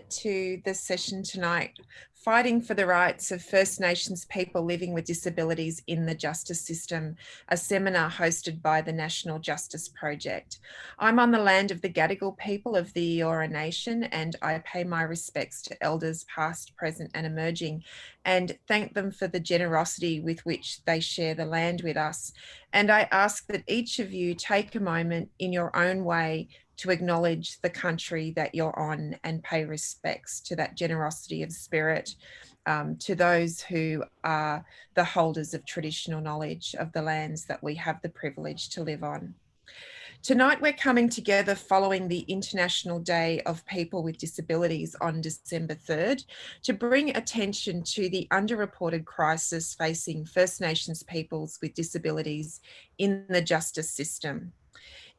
to the session tonight, Fighting for the Rights of First Nations People Living with Disabilities in the Justice System, a seminar hosted by the National Justice Project. I'm on the land of the Gadigal people of the Eora Nation, and I pay my respects to elders past, present and emerging, and thank them for the generosity with which they share the land with us. And I ask that each of you take a moment in your own way to acknowledge the country that you're on and pay respects to that generosity of spirit, to those who are the holders of traditional knowledge of the lands that we have the privilege to live on. Tonight, we're coming together following the International Day of People with Disabilities on December 3rd to bring attention to the underreported crisis facing First Nations peoples with disabilities in the justice system.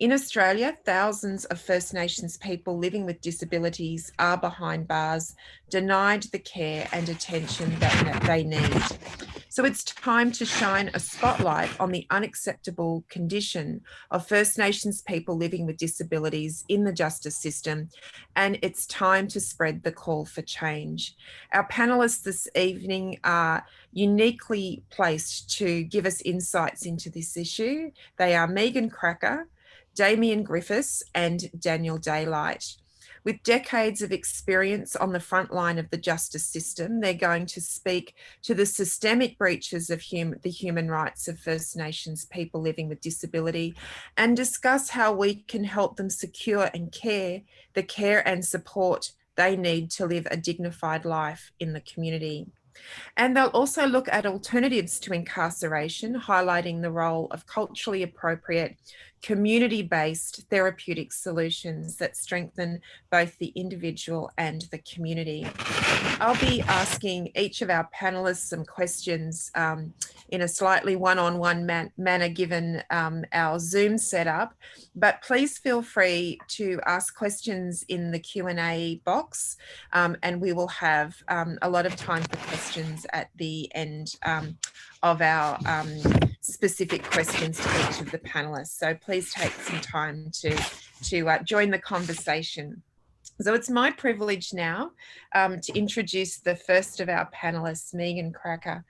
In Australia, thousands of First Nations people living with disabilities are behind bars, denied the care and attention that they need. So it's time to shine a spotlight on the unacceptable condition of First Nations people living with disabilities in the justice system, and it's time to spread the call for change. Our panellists this evening are uniquely placed to give us insights into this issue. They are Megan Cracker, Damien Griffiths and Daniel Daylight. With decades of experience on the front line of the justice system, they're going to speak to the systemic breaches of the human rights of First Nations people living with disability and discuss how we can help them secure and the care and support they need to live a dignified life in the community. And they'll also look at alternatives to incarceration, highlighting the role of culturally appropriate, community-based therapeutic solutions that strengthen both the individual and the community. I'll be asking each of our panelists some questions in a slightly one-on-one manner given our Zoom setup, but please feel free to ask questions in the Q&A box, and we will have a lot of time for questions at the end of our specific questions to each of the panelists. So please take some time to join the conversation. So it's my privilege now to introduce the first of our panelists, Megan Cracker,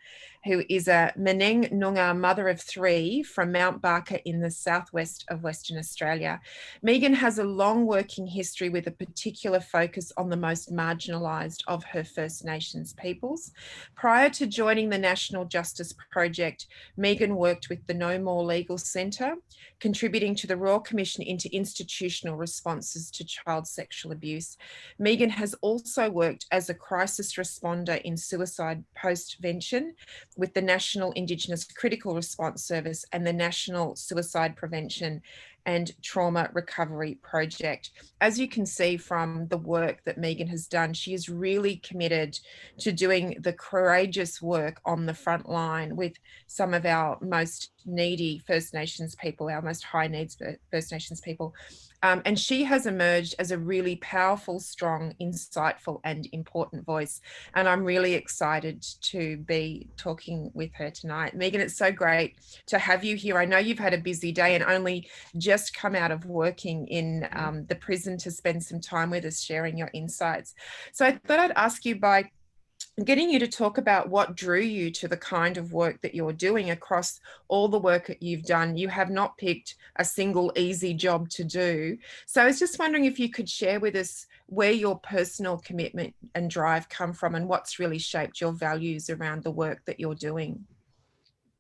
who is a Meneng Noongar mother of three from Mount Barker in the southwest of Western Australia. Megan has a long working history with a particular focus on the most marginalised of her First Nations peoples. Prior to joining the National Justice Project, Megan worked with the No More Legal Centre, contributing to the Royal Commission into Institutional Responses to Child Sexual Abuse. Megan has also worked as a crisis responder in suicide postvention with the National Indigenous Critical Response Service and the National Suicide Prevention and Trauma Recovery Project. As you can see from the work that Megan has done, she is really committed to doing the courageous work on the front line with some of our most needy First Nations people, our most high needs First Nations people. And she has emerged as a really powerful, strong, insightful and important voice. And I'm really excited to be talking with her tonight. Megan, it's so great to have you here. I know you've had a busy day and only just come out of working in the prison to spend some time with us sharing your insights. So I thought I'd ask you by getting you to talk about what drew you to the kind of work that you're doing across all the work that you've done. You have not picked a single easy job to do. So I was just wondering if you could share with us where your personal commitment and drive come from and what's really shaped your values around the work that you're doing.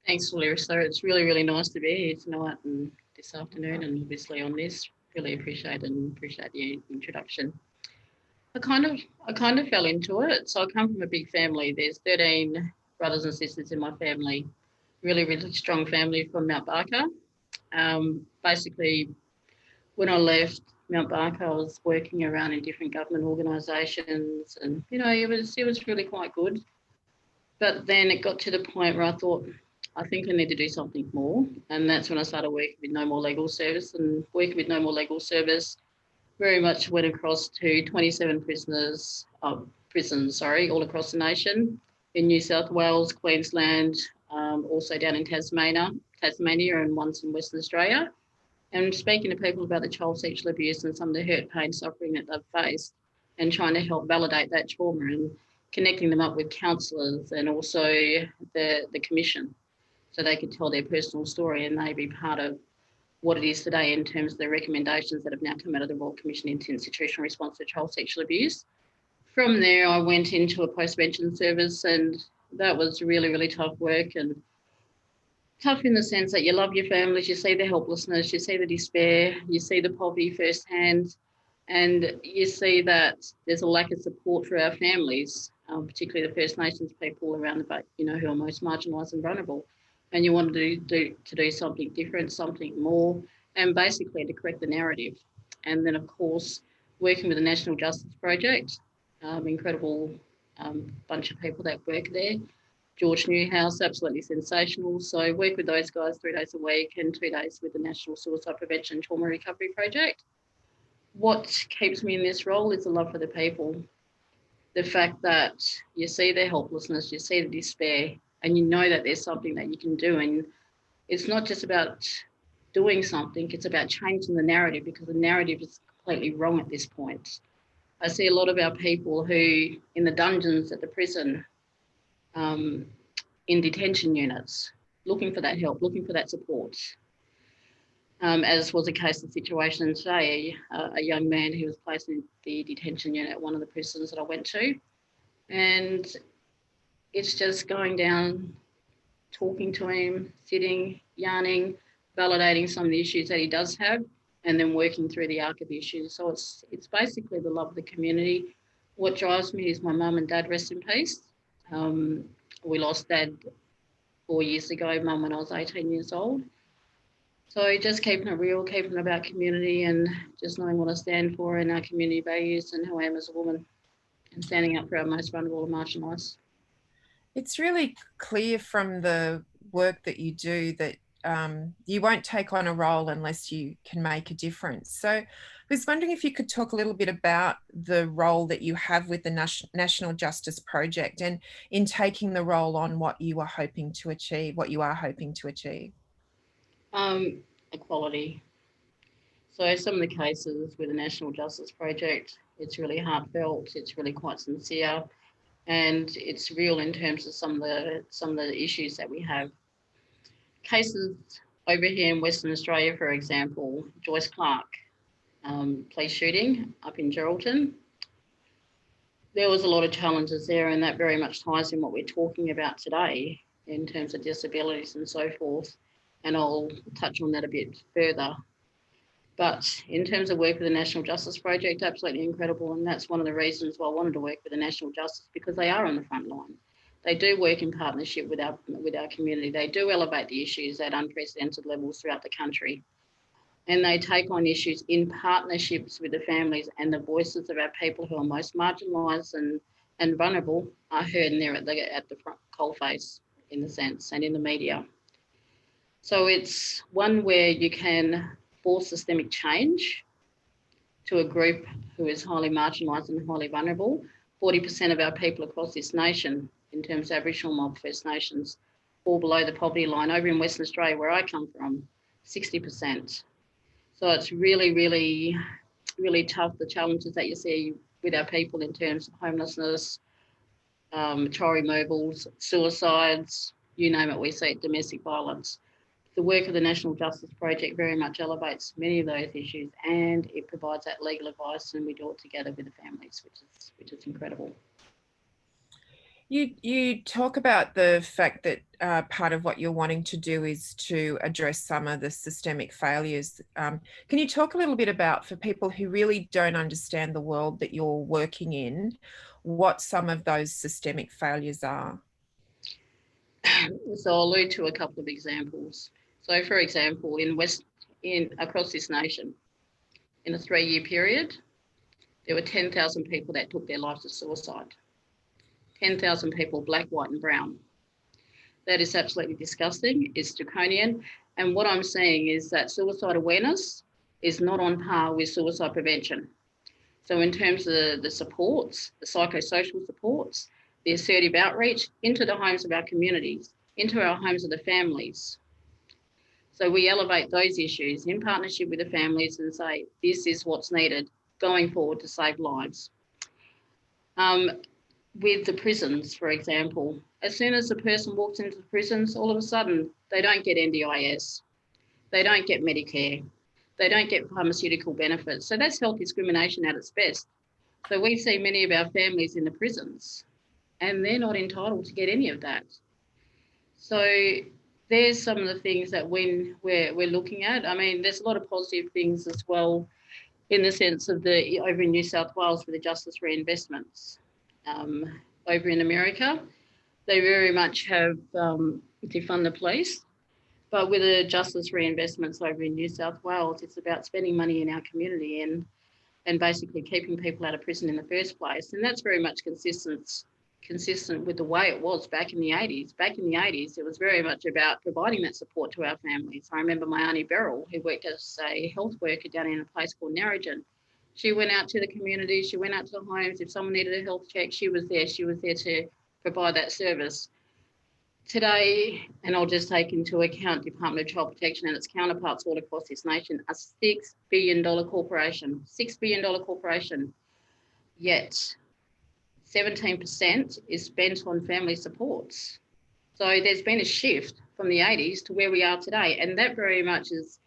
Thanks, Larissa. It's really, really nice to be here tonight and this afternoon, and obviously on this. Really appreciate the introduction. I kind of fell into it. So I come from a big family. There's 13 brothers and sisters in my family. Really, really strong family from Mount Barker. Basically, when I left Mount Barker, I was working around in different government organisations, and it was really quite good. But then it got to the point where I thought, I think I need to do something more, and that's when I started working with No More Legal Service. And working with No More Legal Service very much went across to 27 prisons, all across the nation, in New South Wales, Queensland, also down in Tasmania and once in Western Australia. And speaking to people about the child sexual abuse and some of the hurt, pain, suffering that they've faced, and trying to help validate that trauma and connecting them up with counsellors and also the commission so they could tell their personal story and they be part of what it is today in terms of the recommendations that have now come out of the Royal Commission into Institutional Response to Child Sexual Abuse. From there, I went into a postvention service, and that was really, really tough work, and tough in the sense that you love your families, you see the helplessness, you see the despair, you see the poverty firsthand, and you see that there's a lack of support for our families, particularly the First Nations people around the, who are most marginalised and vulnerable. And you want to do something different, something more, and basically to correct the narrative. And then, of course, working with the National Justice Project, incredible bunch of people that work there. George Newhouse, absolutely sensational. So work with those guys 3 days a week and 2 days with the National Suicide Prevention Trauma Recovery Project. What keeps me in this role is the love for the people. The fact that you see their helplessness, you see the despair, and you know that there's something that you can do. And it's not just about doing something, it's about changing the narrative, because the narrative is completely wrong at this point. I see a lot of our people who, in the dungeons at the prison, in detention units, looking for that help, looking for that support. As was the case of the situation today, a young man who was placed in the detention unit at one of the prisons that I went to. And it's just going down, talking to him, sitting, yarning, validating some of the issues that he does have, and then working through the arc of issues. So it's basically the love of the community. What drives me is my mum and dad, rest in peace. We lost Dad 4 years ago, Mum when I was 18 years old. So just keeping it real, keeping it about community and just knowing what I stand for and our community values and who I am as a woman and standing up for our most vulnerable and marginalised. It's really clear from the work that you do that you won't take on a role unless you can make a difference. So I was wondering if you could talk a little bit about the role that you have with the National Justice Project and in taking the role on, what you are hoping to achieve. Equality. So some of the cases with the National Justice Project, it's really heartfelt, it's really quite sincere, and it's real in terms of some of the issues that we have. Cases over here in Western Australia, for example, Joyce Clark, police shooting up in Geraldton. There was a lot of challenges there, and that very much ties in what we're talking about today in terms of disabilities and so forth. And I'll touch on that a bit further. But in terms of work with the National Justice Project, absolutely incredible. And that's one of the reasons why I wanted to work with the National Justice, because they are on the front line. They do work in partnership with our community. They do elevate the issues at unprecedented levels throughout the country. And they take on issues in partnerships with the families, and the voices of our people who are most marginalised and vulnerable are heard, and they're at the front coalface in the sense, and in the media. So it's one where you can force systemic change to a group who is highly marginalised and highly vulnerable. 40% of our people across this nation, in terms of Aboriginal mob First Nations, fall below the poverty line. Over in Western Australia, where I come from, 60%. So it's really, really, really tough, the challenges that you see with our people in terms of homelessness, child removals, suicides, you name it, we see it, domestic violence. The work of the National Justice Project very much elevates many of those issues, and it provides that legal advice, and we do it together with the families, which is incredible. You talk about the fact that part of what you're wanting to do is to address some of the systemic failures. Can you talk a little bit about, for people who really don't understand the world that you're working in, what some of those systemic failures are? So I'll allude to a couple of examples. So, for example, across this nation, in a 3-year period, there were 10,000 people that took their lives to suicide. 10,000 people, black, white, and brown. That is absolutely disgusting. It's draconian. And what I'm saying is that suicide awareness is not on par with suicide prevention. So in terms of the supports, the psychosocial supports, the assertive outreach into the homes of our communities, into our homes of the families. So we elevate those issues in partnership with the families and say, this is what's needed going forward to save lives. With the prisons, for example, as soon as a person walks into the prisons, all of a sudden they don't get NDIS, they don't get Medicare, they don't get pharmaceutical benefits. So that's health discrimination at its best. So we see many of our families in the prisons and they're not entitled to get any of that. So there's some of the things that we're looking at. I mean, there's a lot of positive things as well in the sense of the over in New South Wales with the justice reinvestments. Over in America, they very much have defund the police, but with the justice reinvestments over in New South Wales, it's about spending money in our community and basically keeping people out of prison in the first place. And that's very much consistent with the way it was back in the 80s. Back in the 80s, it was very much about providing that support to our families. I remember my Auntie Beryl, who worked as a health worker down in a place called Narrogin. She went out to the community, she went out to the homes. If someone needed a health check, she was there. She was there to provide that service. Today, and I'll just take into account Department of Child Protection and its counterparts all across this nation, a $6 billion corporation, $6 billion corporation, yet 17% is spent on family supports. So there's been a shift from the 80s to where we are today. And that very much is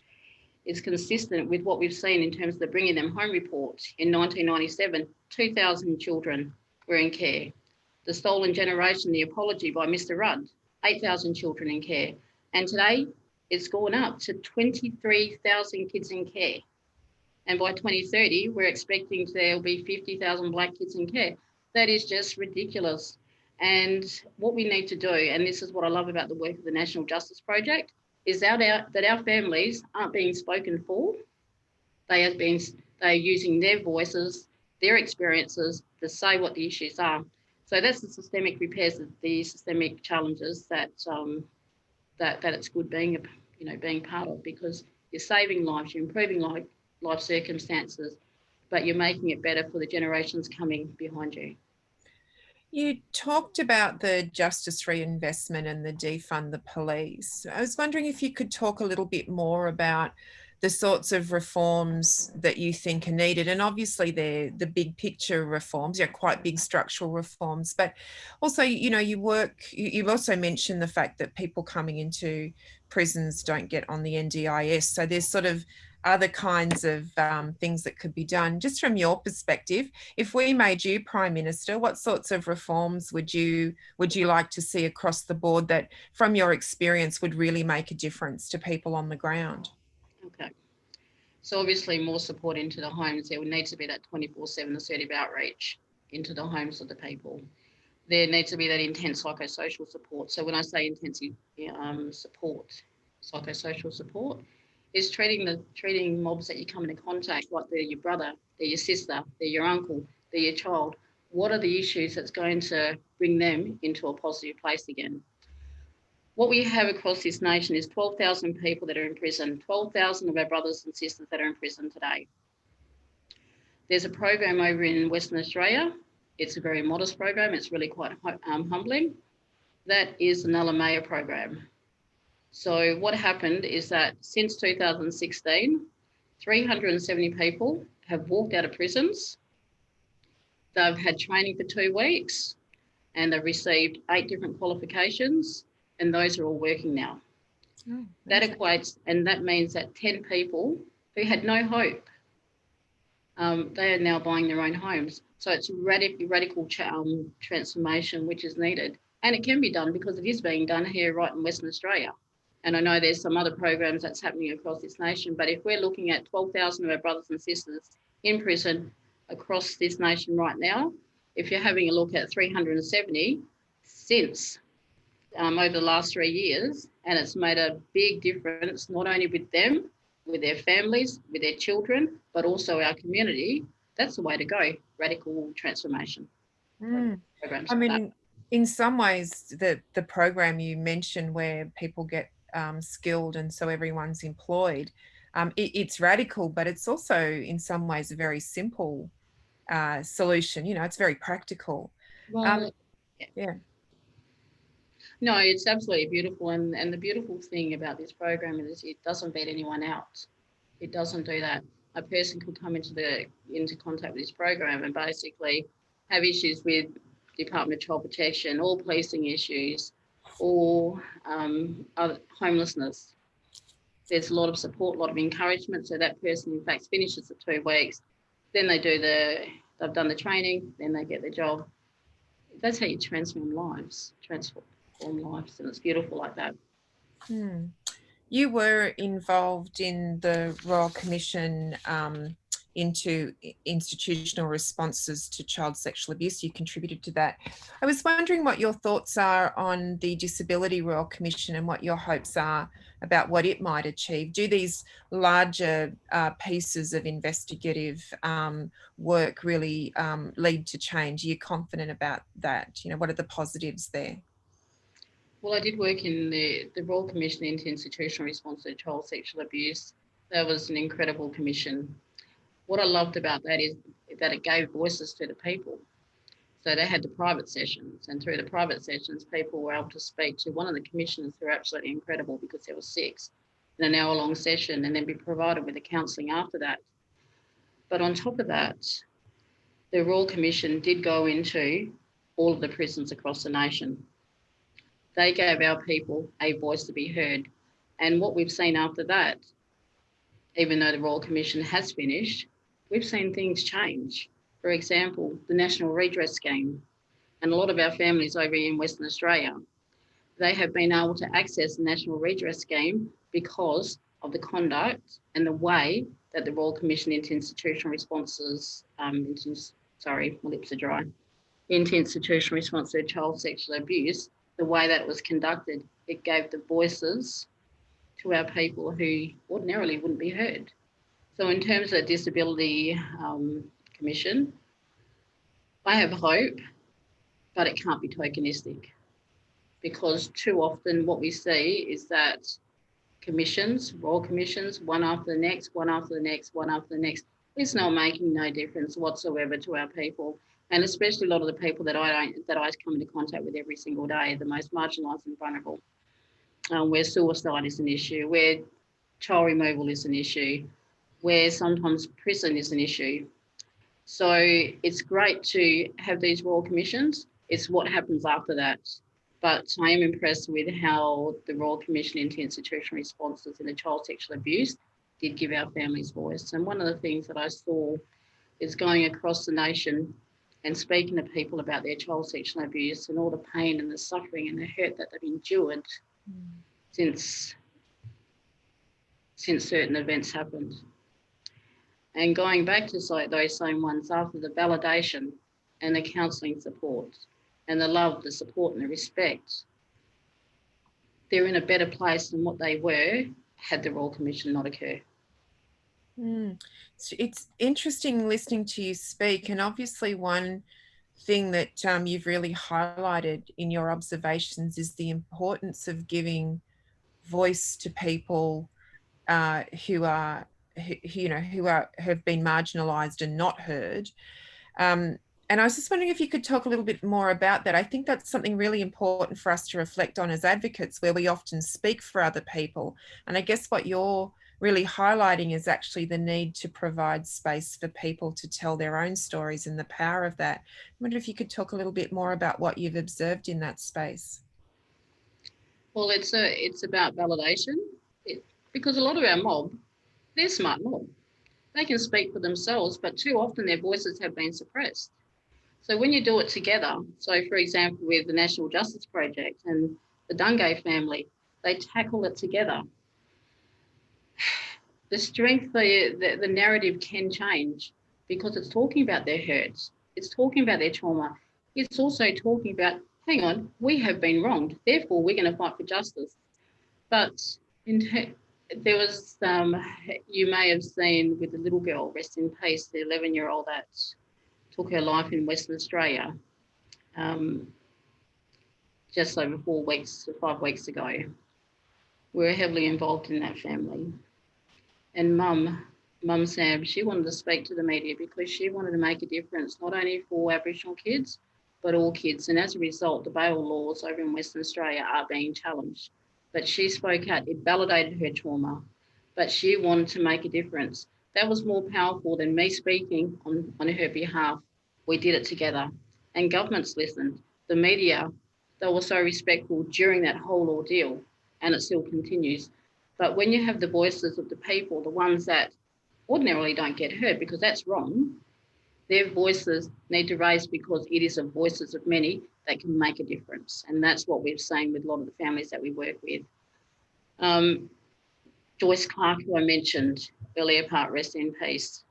consistent with what we've seen in terms of the Bringing Them Home report. In 1997, 2,000 children were in care. The Stolen Generation, the apology by Mr. Rudd, 8,000 children in care. And today it's gone up to 23,000 kids in care. And by 2030, we're expecting there'll be 50,000 Black kids in care. That is just ridiculous. And what we need to do, and this is what I love about the work of the National Justice Project, is that our families aren't being spoken for. They're using their voices, their experiences to say what the issues are. So that's the systemic repairs, the systemic challenges that it's good being part of, because you're saving lives, you're improving life circumstances, but you're making it better for the generations coming behind you. You talked about the justice reinvestment and the defund the police. I was wondering if you could talk a little bit more about the sorts of reforms that you think are needed. And obviously they're the big picture reforms, quite big structural reforms, but also, you've also mentioned the fact that people coming into prisons don't get on the NDIS. So there's sort of other kinds of things that could be done. Just from your perspective, if we made you Prime Minister, what sorts of reforms would you like to see across the board that, from your experience, would really make a difference to people on the ground? Okay. So obviously more support into the homes. There would need to be that 24/7 assertive outreach into the homes of the people. There needs to be that intense psychosocial support. So when I say intensive support, psychosocial support, is treating mobs that you come into contact like they're your brother, they're your sister, they're your uncle, they're your child. What are the issues that's going to bring them into a positive place again? What we have across this nation is 12,000 people that are in prison, 12,000 of our brothers and sisters that are in prison today. There's a program over in Western Australia. It's a very modest program. It's really quite humbling. That is the Nulla Maya program. So what happened is that since 2016, 370 people have walked out of prisons. They've had training for 2 weeks and they've received 8 different qualifications, and those are all working now. Oh, that equates, and that means that 10 people who had no hope, they are now buying their own homes. So it's radical transformation which is needed. And it can be done because it is being done here right in Western Australia. And I know there's some other programs that's happening across this nation, but if we're looking at 12,000 of our brothers and sisters in prison across this nation right now, if you're having a look at 370 since over the last 3 years, and it's made a big difference, not only with them, with their families, with their children, but also our community, that's the way to go, radical transformation. I mean, in some ways, the program you mentioned where people get skilled and so everyone's employed, it's radical, but it's also in some ways a very simple solution. It's very practical. Well, yeah. No, it's absolutely beautiful. And the beautiful thing about this program is it doesn't beat anyone out. It doesn't do that. A person could come into contact with this program and basically have issues with Department of Child Protection or policing issues or other homelessness. There's a lot of support, a lot of encouragement. So that person, in fact, finishes the 2 weeks. Then they've done the training, then they get the job. That's how you transform lives, and it's beautiful like that. You were involved in the Royal Commission into institutional responses to child sexual abuse. You contributed to that. I was wondering what your thoughts are on the Disability Royal Commission and what your hopes are about what it might achieve. Do these larger pieces of investigative work really lead to change? Are you confident about that? You know, what are the positives there? Well, I did work in the Royal Commission into Institutional Response to Child Sexual Abuse. That was an incredible commission. What I loved about that is that it gave voices to the people. So they had the private sessions, and through the private sessions, people were able to speak to one of the commissioners who were absolutely incredible because there were 6 in an hour-long session, and then be provided with the counselling after that. But on top of that, the Royal Commission did go into all of the prisons across the nation. They gave our people a voice to be heard. And what we've seen after that, even though the Royal Commission has finished, we've seen things change. For example, the National Redress Scheme, and a lot of our families over in Western Australia, they have been able to access the National Redress Scheme because of the conduct and the way that the Royal Commission into Institutional Responses, my lips are dry, into Institutional Response to Child Sexual Abuse, the way that it was conducted, it gave the voices to our people who ordinarily wouldn't be heard. So in terms of Disability Commission, I have hope, but it can't be tokenistic, because too often what we see is that commissions, Royal Commissions, one after the next, one after the next, one after the next, it's not making no difference whatsoever to our people. And especially a lot of the people that I come into contact with every single day, the most marginalised and vulnerable, where suicide is an issue, where child removal is an issue, where sometimes prison is an issue. So it's great to have these Royal Commissions. It's what happens after that. But I am impressed with how the Royal Commission into Institutional Responses in the child sexual abuse did give our families voice. And one of the things that I saw is going across the nation and speaking to people about their child sexual abuse and all the pain and the suffering and the hurt that they've endured since certain events happened. And going back to those same ones after the validation and the counselling support and the love, the support and the respect, they're in a better place than what they were had the Royal Commission not occurred. So it's interesting listening to you speak, and obviously one thing that you've really highlighted in your observations is the importance of giving voice to people who have been marginalised and not heard. And I was just wondering if you could talk a little bit more about that. I think that's something really important for us to reflect on as advocates, where we often speak for other people. And I guess what you're really highlighting is actually the need to provide space for people to tell their own stories and the power of that. I wonder if you could talk a little bit more about what you've observed in that space. Well, it's about validation, because a lot of our mob, they're smart mob. They can speak for themselves, but too often their voices have been suppressed. So when you do it together, so for example, with the National Justice Project and the Dungay family, they tackle it together. The strength, the narrative can change because it's talking about their hurts. It's talking about their trauma. It's also talking about, hang on, we have been wronged. Therefore, we're going to fight for justice. But there was, you may have seen with the little girl, rest in peace, the 11-year-old that took her life in Western Australia just over 5 weeks ago. We were heavily involved in that family. And Mum Sam, she wanted to speak to the media because she wanted to make a difference, not only for Aboriginal kids, but all kids. And as a result, the bail laws over in Western Australia are being challenged. But she spoke out, it validated her trauma, but she wanted to make a difference. That was more powerful than me speaking on her behalf. We did it together. And governments listened. The media, they were so respectful during that whole ordeal, and it still continues. But when you have the voices of the people, the ones that ordinarily don't get heard because that's wrong, their voices need to raise because it is the voices of many that can make a difference. And that's what we've seen with a lot of the families that we work with. Joyce Clark, who I mentioned earlier, part rest in peace.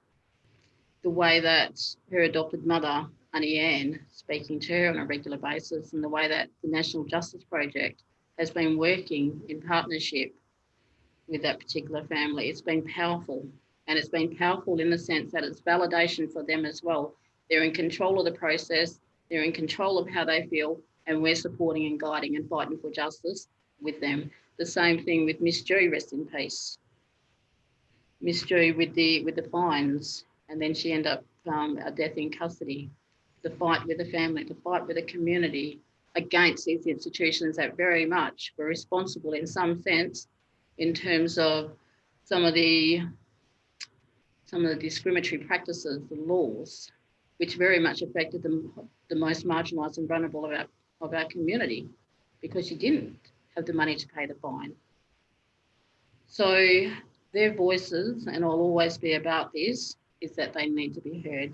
The way that her adopted mother, Annie Ann, speaking to her on a regular basis, and the way that the National Justice Project has been working in partnership with that particular family, it's been powerful. And it's been powerful in the sense that it's validation for them as well. They're in control of the process, they're in control of how they feel, and we're supporting and guiding and fighting for justice with them. The same thing with Miss Joy, rest in peace. Miss Joy with the fines, and then she ended up a death in custody. The fight with the family, the fight with the community against these institutions that very much were responsible in some sense in terms of some of the discriminatory practices, the laws, which very much affected the most marginalised and vulnerable of our community, because you didn't have the money to pay the fine. So their voices, and I'll always be about this, is that they need to be heard.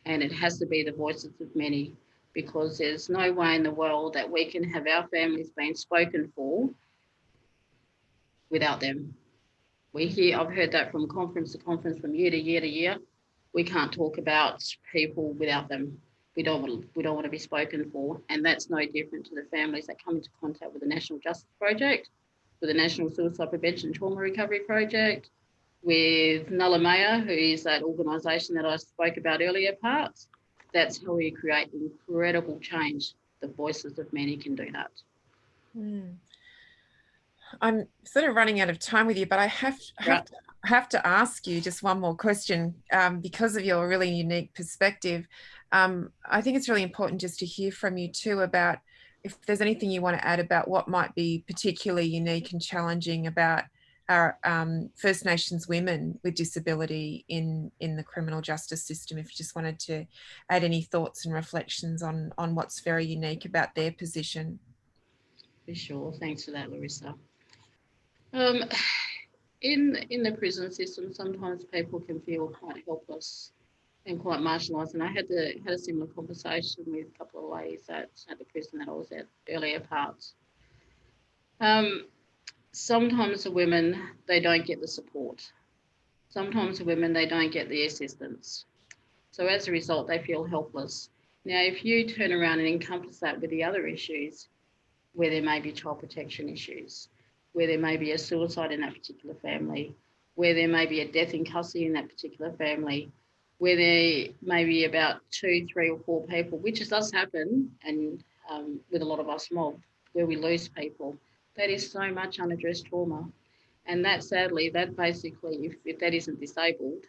And it has to be the voices of many, because there's no way in the world that we can have our families being spoken for without them. I've heard that from conference to conference, from year to year to year. We can't talk about people without them. We don't want to be spoken for. And that's no different to the families that come into contact with the National Justice Project, with the National Suicide Prevention Trauma Recovery Project, with Nulla Maya, who is that organisation that I spoke about earlier parts. That's how we create incredible change. The voices of many can do that. I'm sort of running out of time with you, but I have to ask you just one more question because of your really unique perspective. I think it's really important just to hear from you too about if there's anything you want to add about what might be particularly unique and challenging about our First Nations women with disability in the criminal justice system. If you just wanted to add any thoughts and reflections on what's very unique about their position. For sure. Thanks for that, Larissa. In the prison system, sometimes people can feel quite helpless and quite marginalised. And I had a similar conversation with a couple of ladies at the prison that I was at earlier parts. Sometimes the women, they don't get the support. Sometimes the women, they don't get the assistance. So as a result, they feel helpless. Now, if you turn around and encompass that with the other issues, where there may be child protection issues, where there may be a suicide in that particular family, where there may be a death in custody in that particular family, where there may be about 2, 3 or 4 people, which does happen, and with a lot of us mob, where we lose people. That is so much unaddressed trauma. And that sadly, that basically, if that isn't disabled,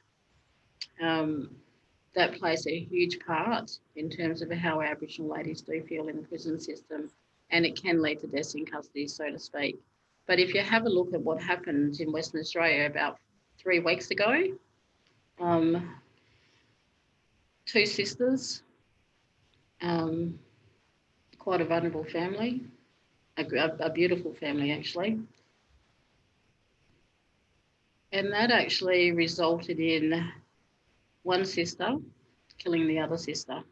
that plays a huge part in terms of how Aboriginal ladies do feel in the prison system. And it can lead to deaths in custody, so to speak. But if you have a look at what happened in Western Australia about 3 weeks ago, 2 sisters, quite a vulnerable family, a beautiful family actually. And that actually resulted in one sister killing the other sister.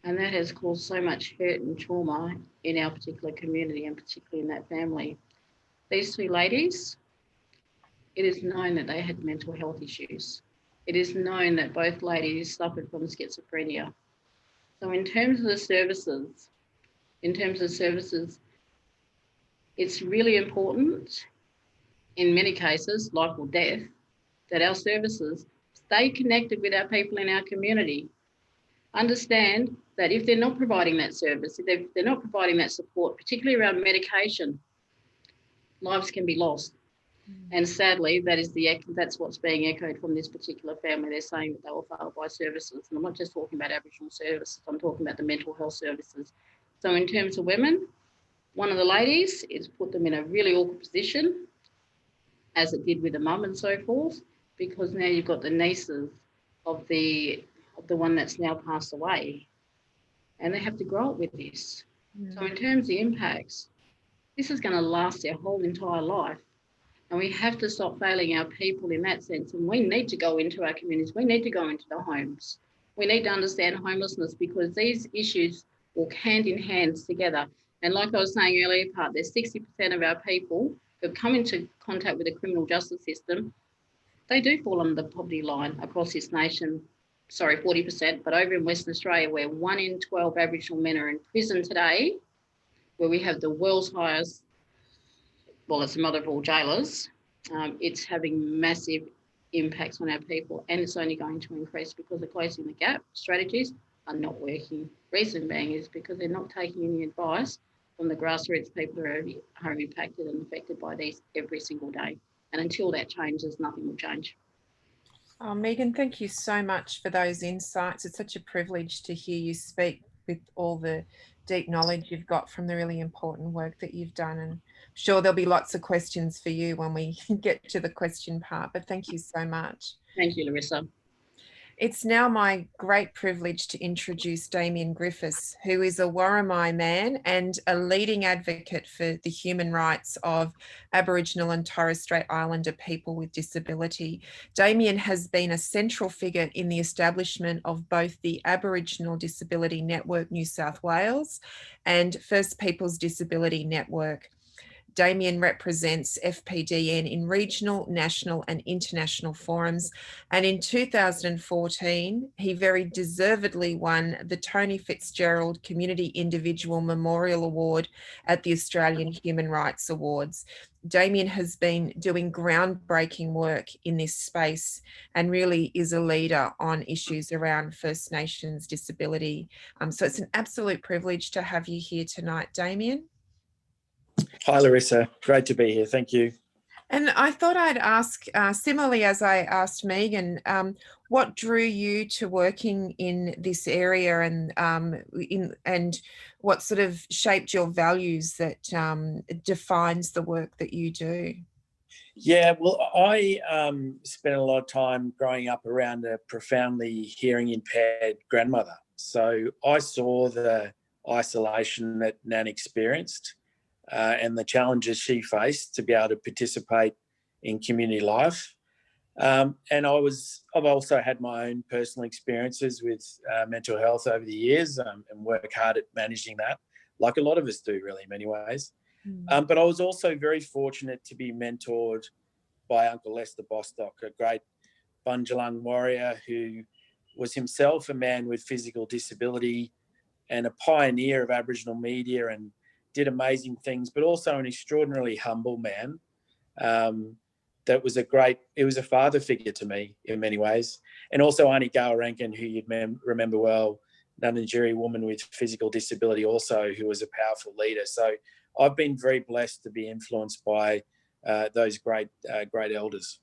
And that has caused so much hurt and trauma in our particular community, and particularly in that family. These 2 ladies, it is known that they had mental health issues. It is known that both ladies suffered from schizophrenia. So in terms of the services, it's really important in many cases, life or death, that our services stay connected with our people in our community. Understand that if they're not providing that service, if they're not providing that support, particularly around medication, lives can be lost. And sadly, that's what's being echoed from this particular family. They're saying that they were failed by services. And I'm not just talking about Aboriginal services, I'm talking about the mental health services. So in terms of women, one of the ladies is put them in a really awkward position, as it did with the mum and so forth, because now you've got the nieces of the of the one that's now passed away, and they have to grow up with this. So in terms of impacts, this is going to last their whole entire life. And we have to stop failing our people in that sense. And we need to go into our communities. We need to go into the homes. We need to understand homelessness, because these issues walk hand in hand together. And like I was saying earlier, there's 60% of our people who have come into contact with the criminal justice system. They do fall under the poverty line across this nation. Sorry, 40%. But over in Western Australia, where 1 in 12 Aboriginal men are in prison today, where we have the world's highest, well, it's the mother of all jailers, it's having massive impacts on our people, and it's only going to increase because the closing the gap strategies are not working. Reason being is because they're not taking any advice from the grassroots people who are impacted and affected by these every single day. And until that changes, nothing will change. Oh, Megan, thank you so much for those insights. It's such a privilege to hear you speak with all the deep knowledge you've got from the really important work that you've done. And I'm sure there'll be lots of questions for you when we get to the question part, but thank you so much. Thank you, Larissa. It's now my great privilege to introduce Damien Griffiths, who is a Worimi man and a leading advocate for the human rights of Aboriginal and Torres Strait Islander people with disability. Damien has been a central figure in the establishment of both the Aboriginal Disability Network New South Wales and First Peoples Disability Network. Damien represents FPDN in regional, national and international forums. And in 2014, he very deservedly won the Tony Fitzgerald Community Individual Memorial Award at the Australian Human Rights Awards. Damien has been doing groundbreaking work in this space and really is a leader on issues around First Nations disability. So it's an absolute privilege to have you here tonight, Damien. Hi, Larissa. Great to be here. Thank you. And I thought I'd ask, similarly as I asked Megan, what drew you to working in this area, and what sort of shaped your values that defines the work that you do? Yeah, well, I spent a lot of time growing up around a profoundly hearing impaired grandmother. So I saw the isolation that Nan experienced and the challenges she faced to be able to participate in community life. And I've also had my own personal experiences with mental health over the years, and work hard at managing that, like a lot of us do, really, in many ways. But I was also very fortunate to be mentored by Uncle Lester Bostock, a great Bundjalung warrior who was himself a man with physical disability and a pioneer of Aboriginal media, and did amazing things, but also an extraordinarily humble man. That was it was a father figure to me in many ways. And also Ani Gail Rankin, who you'd remember well, Nunanjeri woman with physical disability also, who was a powerful leader. So I've been very blessed to be influenced by those great elders.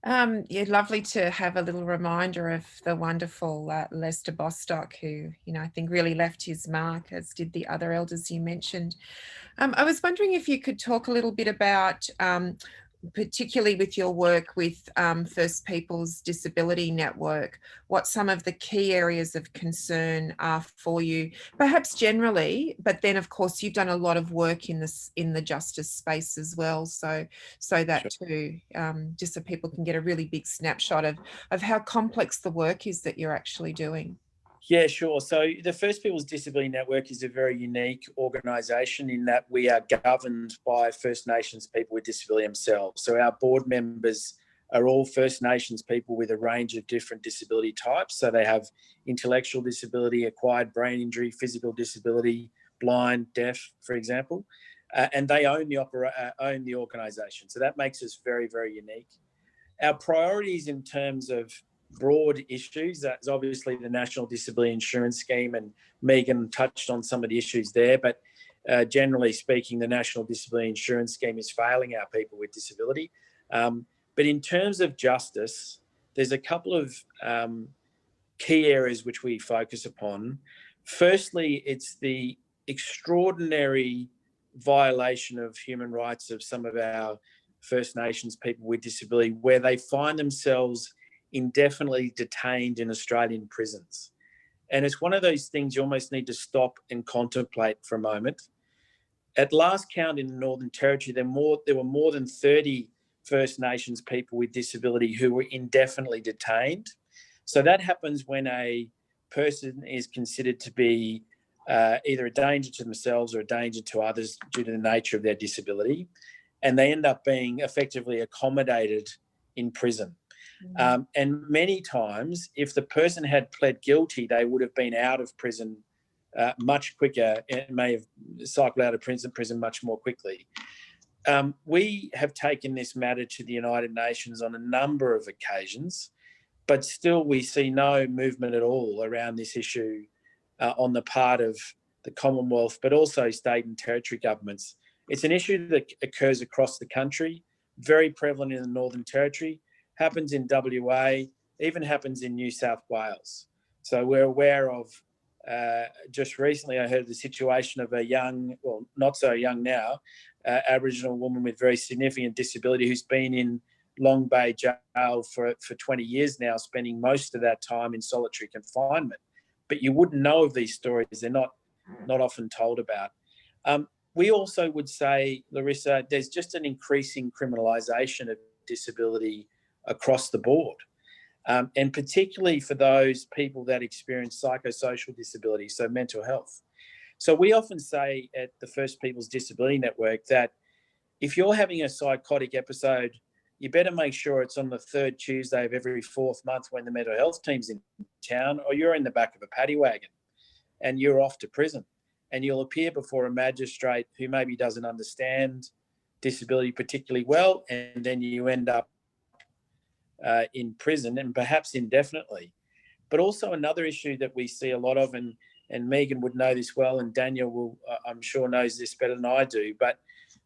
Yeah, lovely to have a little reminder of the wonderful Lester Bostock, who, I think really left his mark, as did the other elders you mentioned. I was wondering if you could talk a little bit about, particularly with your work with First Peoples Disability Network, what some of the key areas of concern are for you, perhaps generally, but then of course you've done a lot of work in the justice space as well. So that Sure. too, just so people can get a really big snapshot of how complex the work is that you're actually doing. Yeah, sure. So the First Peoples Disability Network is a very unique organisation in that we are governed by First Nations people with disability themselves. So our board members are all First Nations people with a range of different disability types. So they have intellectual disability, acquired brain injury, physical disability, blind, deaf, for example, and they own the organisation. So that makes us very, very unique. Our priorities in terms of broad issues, that's obviously the National Disability Insurance Scheme, and Megan touched on some of the issues there, but generally speaking, the National Disability Insurance Scheme is failing our people with disability. But in terms of justice, there's a couple of key areas which we focus upon. Firstly, it's the extraordinary violation of human rights of some of our First Nations people with disability, where they find themselves indefinitely detained in Australian prisons. And it's one of those things you almost need to stop and contemplate for a moment. At last count in the Northern Territory, there were more than 30 First Nations people with disability who were indefinitely detained. So that happens when a person is considered to be either a danger to themselves or a danger to others due to the nature of their disability, and they end up being effectively accommodated in prison. And many times, if the person had pled guilty, they would have been out of prison much quicker and may have cycled out of prison much more quickly. We have taken this matter to the United Nations on a number of occasions, but still we see no movement at all around this issue on the part of the Commonwealth, but also state and territory governments. It's an issue that occurs across the country, very prevalent in the Northern Territory, happens in WA, even happens in New South Wales. So we're aware of, just recently I heard the situation of a young, well, not so young now, Aboriginal woman with very significant disability who's been in Long Bay Jail for 20 years now, spending most of that time in solitary confinement. But you wouldn't know of these stories. They're not often told about. We also would say, Larissa, there's just an increasing criminalisation of disability across the board, and particularly for those people that experience psychosocial disability, so mental health. So we often say at the First Peoples Disability Network that if you're having a psychotic episode, you better make sure it's on the third Tuesday of every fourth month when the mental health team's in town, or you're in the back of a paddy wagon and you're off to prison. And you'll appear before a magistrate who maybe doesn't understand disability particularly well, and then you end up in prison, and perhaps indefinitely. But also another issue that we see a lot of, and Megan would know this well, and Daniel will, I'm sure, knows this better than I do, but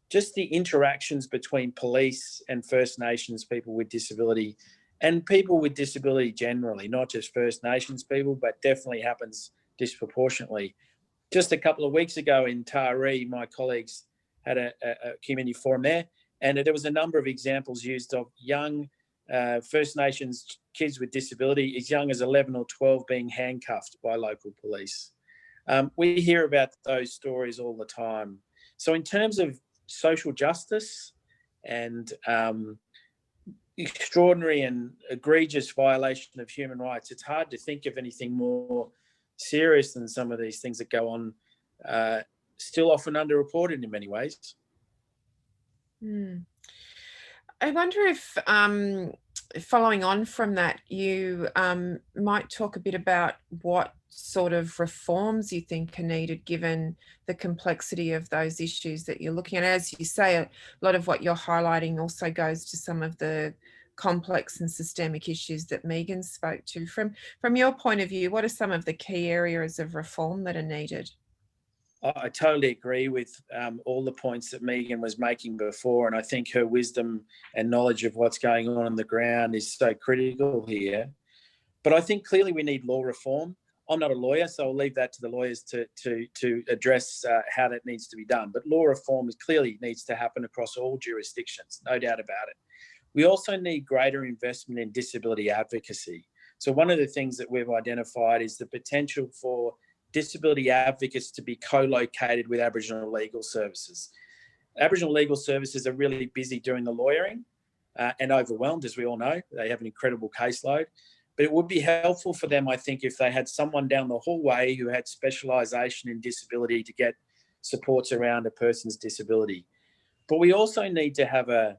just the interactions between police and First Nations people with disability, and people with disability generally, not just First Nations people, but definitely happens disproportionately. Just a couple of weeks ago in Taree, my colleagues had a community forum there, and there was a number of examples used of young First Nations kids with disability as young as 11 or 12 being handcuffed by local police. We hear about those stories all the time. So in terms of social justice and extraordinary and egregious violation of human rights, it's hard to think of anything more serious than some of these things that go on, still often underreported in many ways. I wonder if, following on from that, you might talk a bit about what sort of reforms you think are needed given the complexity of those issues that you're looking at. As you say, a lot of what you're highlighting also goes to some of the complex and systemic issues that Megan spoke to. From your point of view, what are some of the key areas of reform that are needed? I totally agree with all the points that Megan was making before, and I think her wisdom and knowledge of what's going on the ground is so critical here. But I think clearly we need law reform. I'm not a lawyer, so I'll leave that to the lawyers to address how that needs to be done. But law reform clearly needs to happen across all jurisdictions, no doubt about it. We also need greater investment in disability advocacy. So one of the things that we've identified is the potential for disability advocates to be co-located with Aboriginal legal services. Aboriginal legal services are really busy doing the lawyering and overwhelmed, as we all know. They have an incredible caseload. But it would be helpful for them, I think, if they had someone down the hallway who had specialisation in disability to get supports around a person's disability. But we also need to have a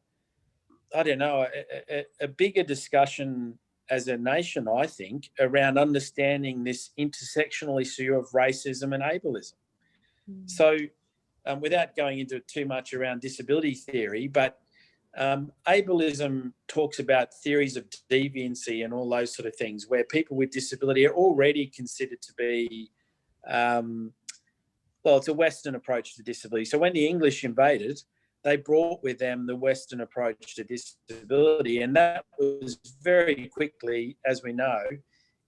bigger discussion as a nation, I think, around understanding this intersectional issue of racism and ableism. So without going into too much around disability theory, but ableism talks about theories of deviancy and all those sort of things, where people with disability are already considered to be, it's a Western approach to disability. So when the English invaded, they brought with them the Western approach to disability. And that was very quickly, as we know,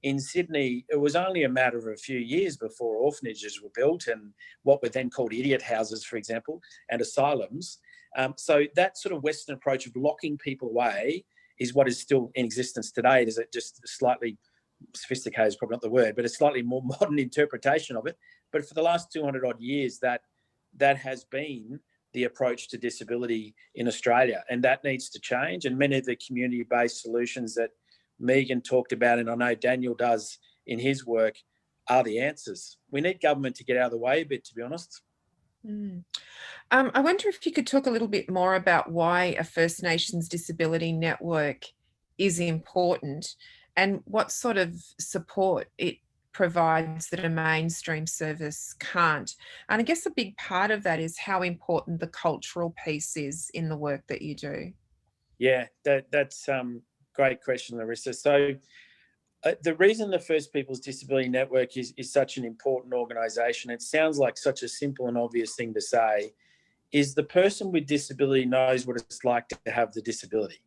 in Sydney, it was only a matter of a few years before orphanages were built and what were then called idiot houses, for example, and asylums. So that sort of Western approach of locking people away is what is still in existence today. It is just slightly sophisticated is probably not the word, but a slightly more modern interpretation of it. But for the last 200 odd years, that has been the approach to disability in Australia, and that needs to change. And many of the community-based solutions that Megan talked about, and I know Daniel does in his work, are the answers. We need government to get out of the way a bit, to be honest. Mm. I wonder if you could talk a little bit more about why a First Nations disability network is important and what sort of support it provides that a mainstream service can't. And I guess a big part of that is how important the cultural piece is in the work that you do. Yeah, that's great question, Larissa. So the reason the First Peoples Disability Network is such an important organisation, it sounds like such a simple and obvious thing to say, is the person with disability knows what it's like to have the disability.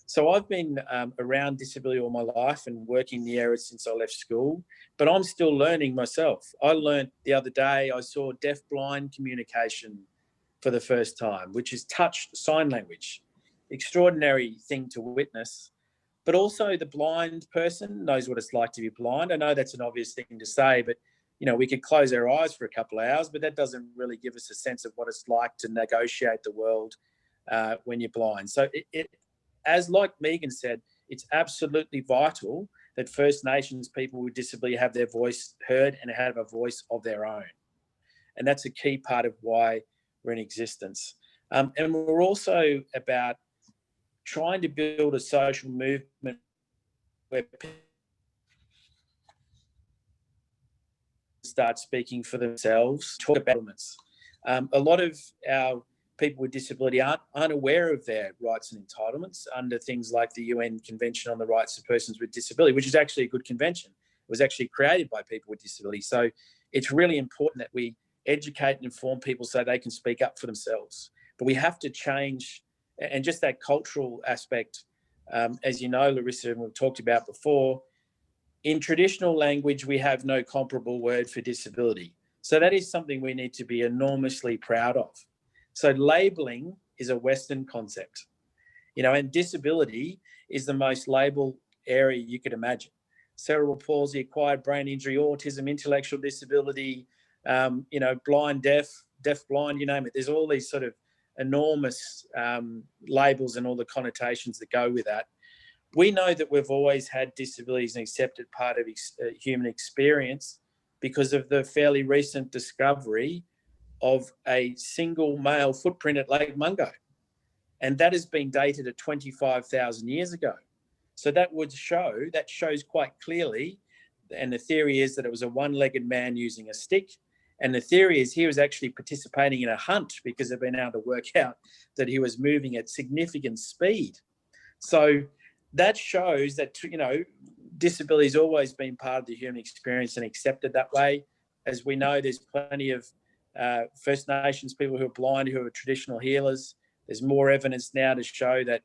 So I've been around disability all my life and working in the area since I left school, but I'm still learning myself. I learned the other day, I saw deaf-blind communication for the first time, which is touch sign language. Extraordinary thing to witness. But also the blind person knows what it's like to be blind. I know that's an obvious thing to say, but we could close our eyes for a couple of hours, but that doesn't really give us a sense of what it's like to negotiate the world when you're blind. So as like Megan said, it's absolutely vital that First Nations people with disability have their voice heard and have a voice of their own. And that's a key part of why we're in existence. And we're also about trying to build a social movement where people start speaking for themselves, talk about elements. A lot of our people with disability aren't aware of their rights and entitlements under things like the UN Convention on the Rights of Persons with Disability, which is actually a good convention. It was actually created by people with disability. So it's really important that we educate and inform people so they can speak up for themselves. But we have to change, and just that cultural aspect, as you know, Larissa, and we've talked about before, in traditional language, we have no comparable word for disability. So that is something we need to be enormously proud of. So labelling is a Western concept, and disability is the most labelled area you could imagine. Cerebral palsy, acquired brain injury, autism, intellectual disability, blind, deaf, blind, you name it. There's all these sort of enormous labels and all the connotations that go with that. We know that we've always had disabilities an accepted part of human experience because of the fairly recent discovery of a single male footprint at Lake Mungo. And that has been dated at 25,000 years ago. So that shows quite clearly, and the theory is that it was a one-legged man using a stick. And the theory is he was actually participating in a hunt because they've been able to work out that he was moving at significant speed. So that shows that, disability has always been part of the human experience and accepted that way. As we know, there's plenty of First Nations people who are blind, who are traditional healers. There's more evidence now to show that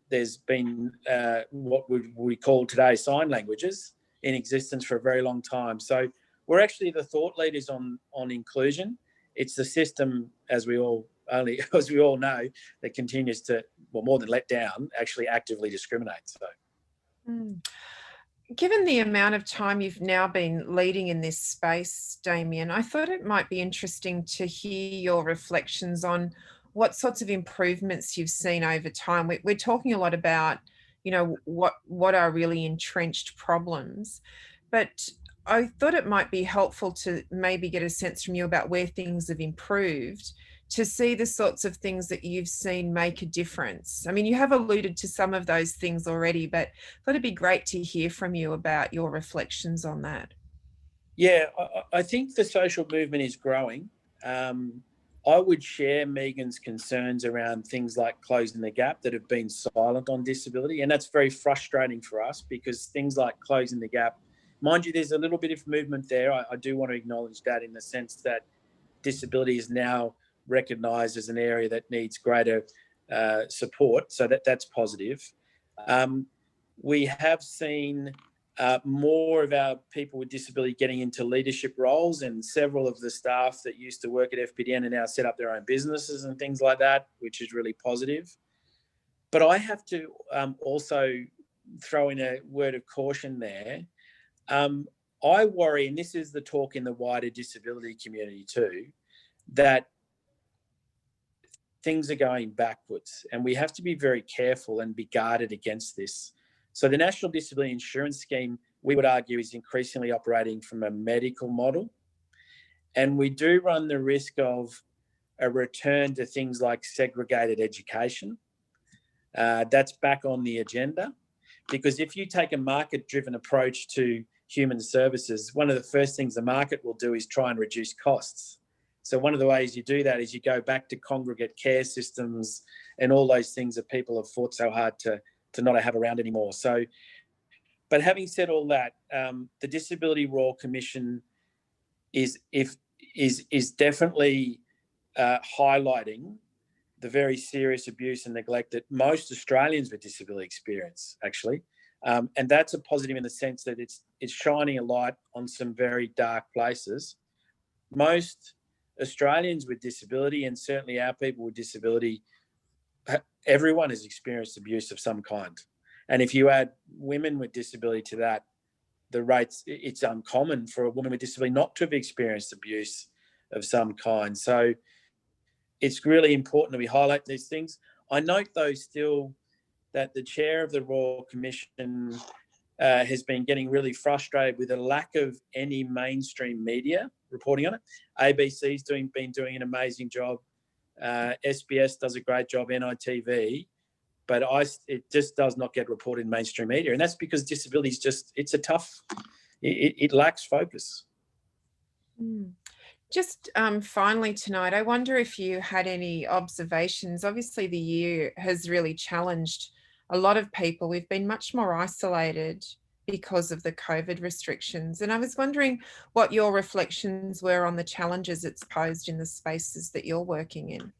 there's been what we call today sign languages in existence for a very long time. So we're actually the thought leaders on inclusion. It's the system, as we all know, that continues to, well, more than let down, actually actively discriminate. So. Given the amount of time you've now been leading in this space, Damien, I thought it might be interesting to hear your reflections on what sorts of improvements you've seen over time. We're talking a lot about, what are really entrenched problems, but I thought it might be helpful to maybe get a sense from you about where things have improved, to see the sorts of things that you've seen make a difference. I mean, you have alluded to some of those things already, but I thought it'd be great to hear from you about your reflections on that. Yeah, I think the social movement is growing. I would share Megan's concerns around things like closing the gap that have been silent on disability. And that's very frustrating for us because things like closing the gap, mind you, there's a little bit of movement there. I do want to acknowledge that in the sense that disability is now recognised as an area that needs greater support. So that's positive. We have seen more of our people with disability getting into leadership roles, and several of the staff that used to work at FPDN are now set up their own businesses and things like that, which is really positive. But I have to also throw in a word of caution there. I worry, and this is the talk in the wider disability community too, that things are going backwards, and we have to be very careful and be guarded against this. So the National Disability Insurance Scheme, we would argue, is increasingly operating from a medical model, and we do run the risk of a return to things like segregated education. That's back on the agenda, because if you take a market-driven approach to human services, one of the first things the market will do is try and reduce costs. So one of the ways you do that is you go back to congregate care systems and all those things that people have fought so hard to not have around anymore. So, but having said all that, the Disability Royal Commission is definitely highlighting the very serious abuse and neglect that most Australians with disability experience, actually. And that's a positive in the sense that it's shining a light on some very dark places. Most Australians with disability, and certainly our people with disability, everyone has experienced abuse of some kind. And if you add women with disability to that, the rates, it's uncommon for a woman with disability not to have experienced abuse of some kind. So it's really important that we highlight these things. I note, though, still that the chair of the Royal Commission has been getting really frustrated with a lack of any mainstream media reporting on it. ABC's been doing an amazing job. SBS does a great job, NITV, but it just does not get reported in mainstream media. And that's because disability is it lacks focus. Just finally tonight, I wonder if you had any observations. Obviously, the year has really challenged a lot of people. We've been much more isolated because of the COVID restrictions. And I was wondering what your reflections were on the challenges it's posed in the spaces that you're working in.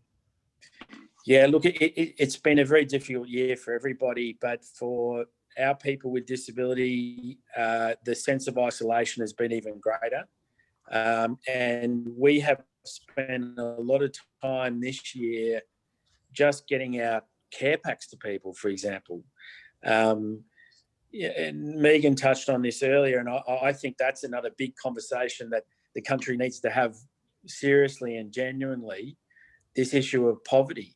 Yeah, look, it's been a very difficult year for everybody, but for our people with disability, the sense of isolation has been even greater. And we have spent a lot of time this year just getting out care packs to people, for example. And Megan touched on this earlier, and I think that's another big conversation that the country needs to have seriously and genuinely, this issue of poverty.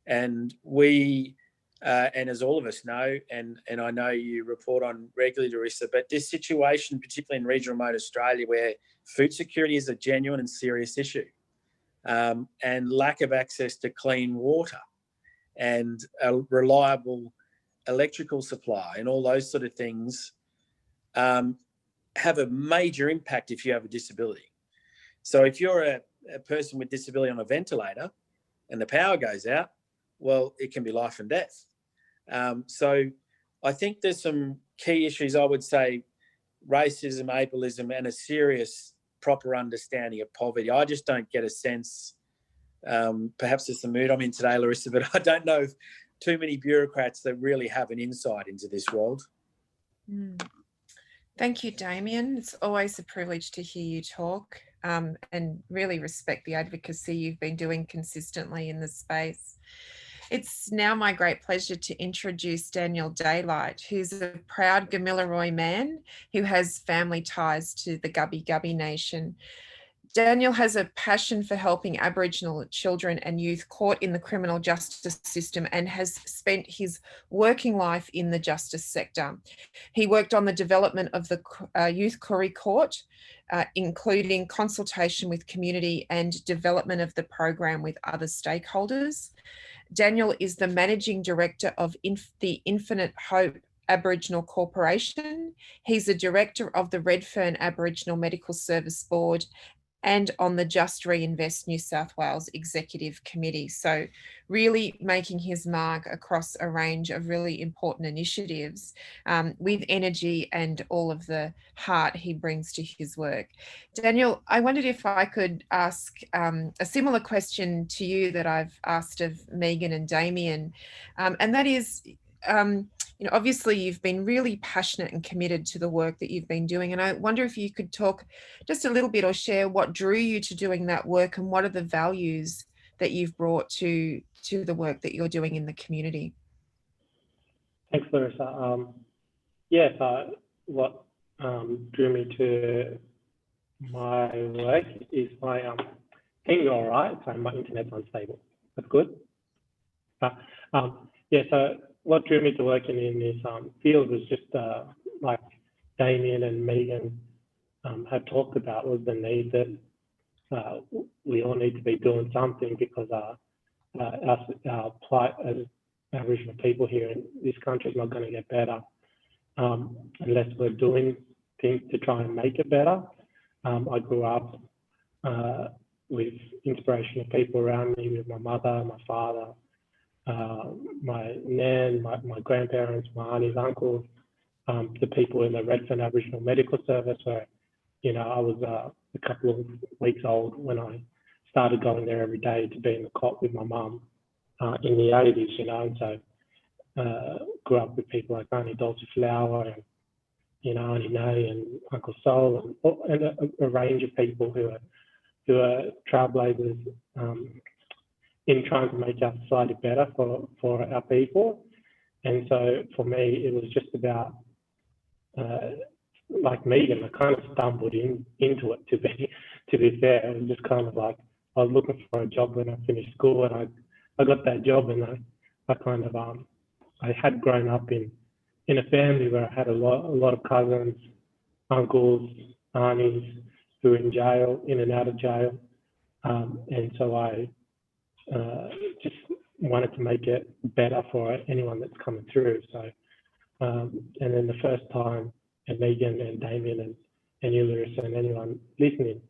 And we, and as all of us know, and I know you report on regularly, Larissa, but this situation, particularly in regional remote Australia, where food security is a genuine and serious issue, and lack of access to clean water and a reliable electrical supply and all those sort of things have a major impact if you have a disability. So if you're a person with disability on a ventilator and the power goes out, well, it can be life and death. So I think there's some key issues, I would say, racism, ableism, and a serious, proper understanding of poverty. I just don't get a sense, perhaps it's the mood I'm in today, Larissa, but I don't know if too many bureaucrats that really have an insight into this world. Thank you, Damien. It's always a privilege to hear you talk, and really respect the advocacy you've been doing consistently in the space. It's now my great pleasure to introduce Daniel Daylight, who's a proud Gamilaroi man who has family ties to the Gubbi Gubbi Nation. Daniel has a passion for helping Aboriginal children and youth caught in the criminal justice system and has spent his working life in the justice sector. He worked on the development of the Youth Koori Court, including consultation with community and development of the program with other stakeholders. Daniel is the Managing Director of the Infinite Hope Aboriginal Corporation. He's a Director of the Redfern Aboriginal Medical Service Board and on the Just Reinvest New South Wales Executive Committee. So really making his mark across a range of really important initiatives with energy and all of the heart he brings to his work. Daniel, I wondered if I could ask a similar question to you that I've asked of Megan and Damien, and that is, obviously you've been really passionate and committed to the work that you've been doing. And I wonder if you could talk just a little bit or share what drew you to doing that work and what are the values that you've brought to the work that you're doing in the community. Thanks, Larissa. Yes, what drew me to my work is my things are all right, so my internet's unstable. That's good. Yeah, so what drew me to working in this field was just like Damien and Megan had talked about, was the need that we all need to be doing something, because our plight as Aboriginal people here in this country is not going to get better unless we're doing things to try and make it better. I grew up with inspirational people around me, with my mother, my father, my nan, my grandparents, my aunties, uncles, the people in the Redfern Aboriginal Medical Service, where, you know, I was a couple of weeks old when I started going there every day to be in the cot with my mum in the 80s, you know, and so grew up with people like Auntie Dulcie Flower and, you know, Auntie Nay and Uncle Sol, and a range of people who are trailblazers in trying to make our society better for our people. And so for me, it was just about, like Megan, I kind of stumbled into it, to be fair. It was just kind of like, I was looking for a job when I finished school, and I got that job, and I kind of, I had grown up in a family where I had a lot of cousins, uncles, aunties who were in jail, in and out of jail. And so I just wanted to make it better for anyone that's coming through. So, and then the first time, and Megan and Damien and you, Larissa, and anyone listening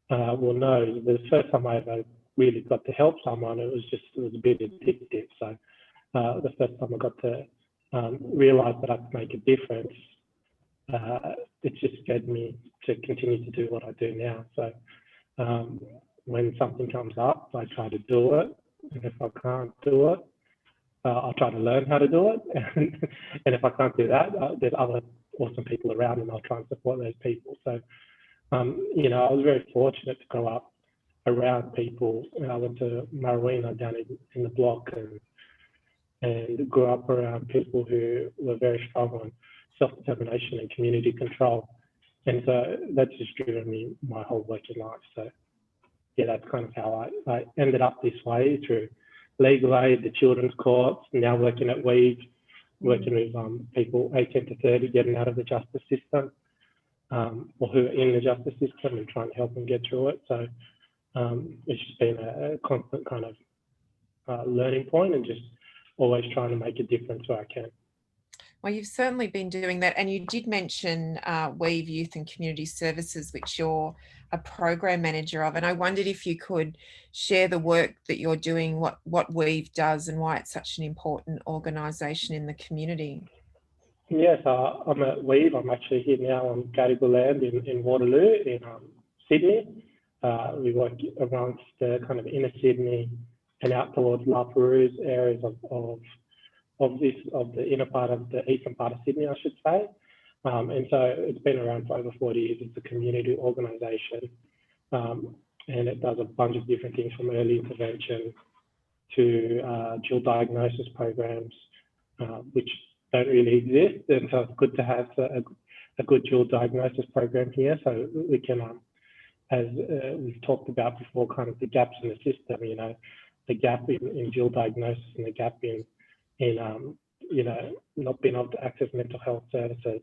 will know, the first time I ever really got to help someone, it was a bit addictive. So the first time I got to realise that I could make a difference, it just led me to continue to do what I do now. So when something comes up, I try to do it, and if I can't do it, I'll try to learn how to do it. And if I can't do that, there's other awesome people around, and I'll try and support those people. So, you know, I was very fortunate to grow up around people. I went to Marawina down in the block, and grew up around people who were very strong on self-determination and community control. And so that's just driven me my whole working life. So yeah, that's kind of how I ended up this way, through legal aid, the children's courts, now working at Weave, working with people 18 to 30 getting out of the justice system, or who are in the justice system, and trying to help them get through it. So it's just been a constant kind of learning point, and just always trying to make a difference where I can. Well, you've certainly been doing that. And you did mention Weave Youth and Community Services, which you're a program manager of. And I wondered if you could share the work that you're doing, what Weave does, and why it's such an important organisation in the community. Yes, I'm at Weave. I'm actually here now on Gadigal land in Waterloo, in Sydney. We work amongst the kind of inner Sydney and out towards La Perouse areas of the inner part of the eastern part of Sydney, I should say. And so it's been around for over 40 years. It's a community organisation, and it does a bunch of different things, from early intervention to dual diagnosis programs, which don't really exist. And so it's good to have a good dual diagnosis program here, so we can, as we've talked about before, kind of the gaps in the system, you know, the gap in dual diagnosis, and the gap in you know, not being able to access mental health services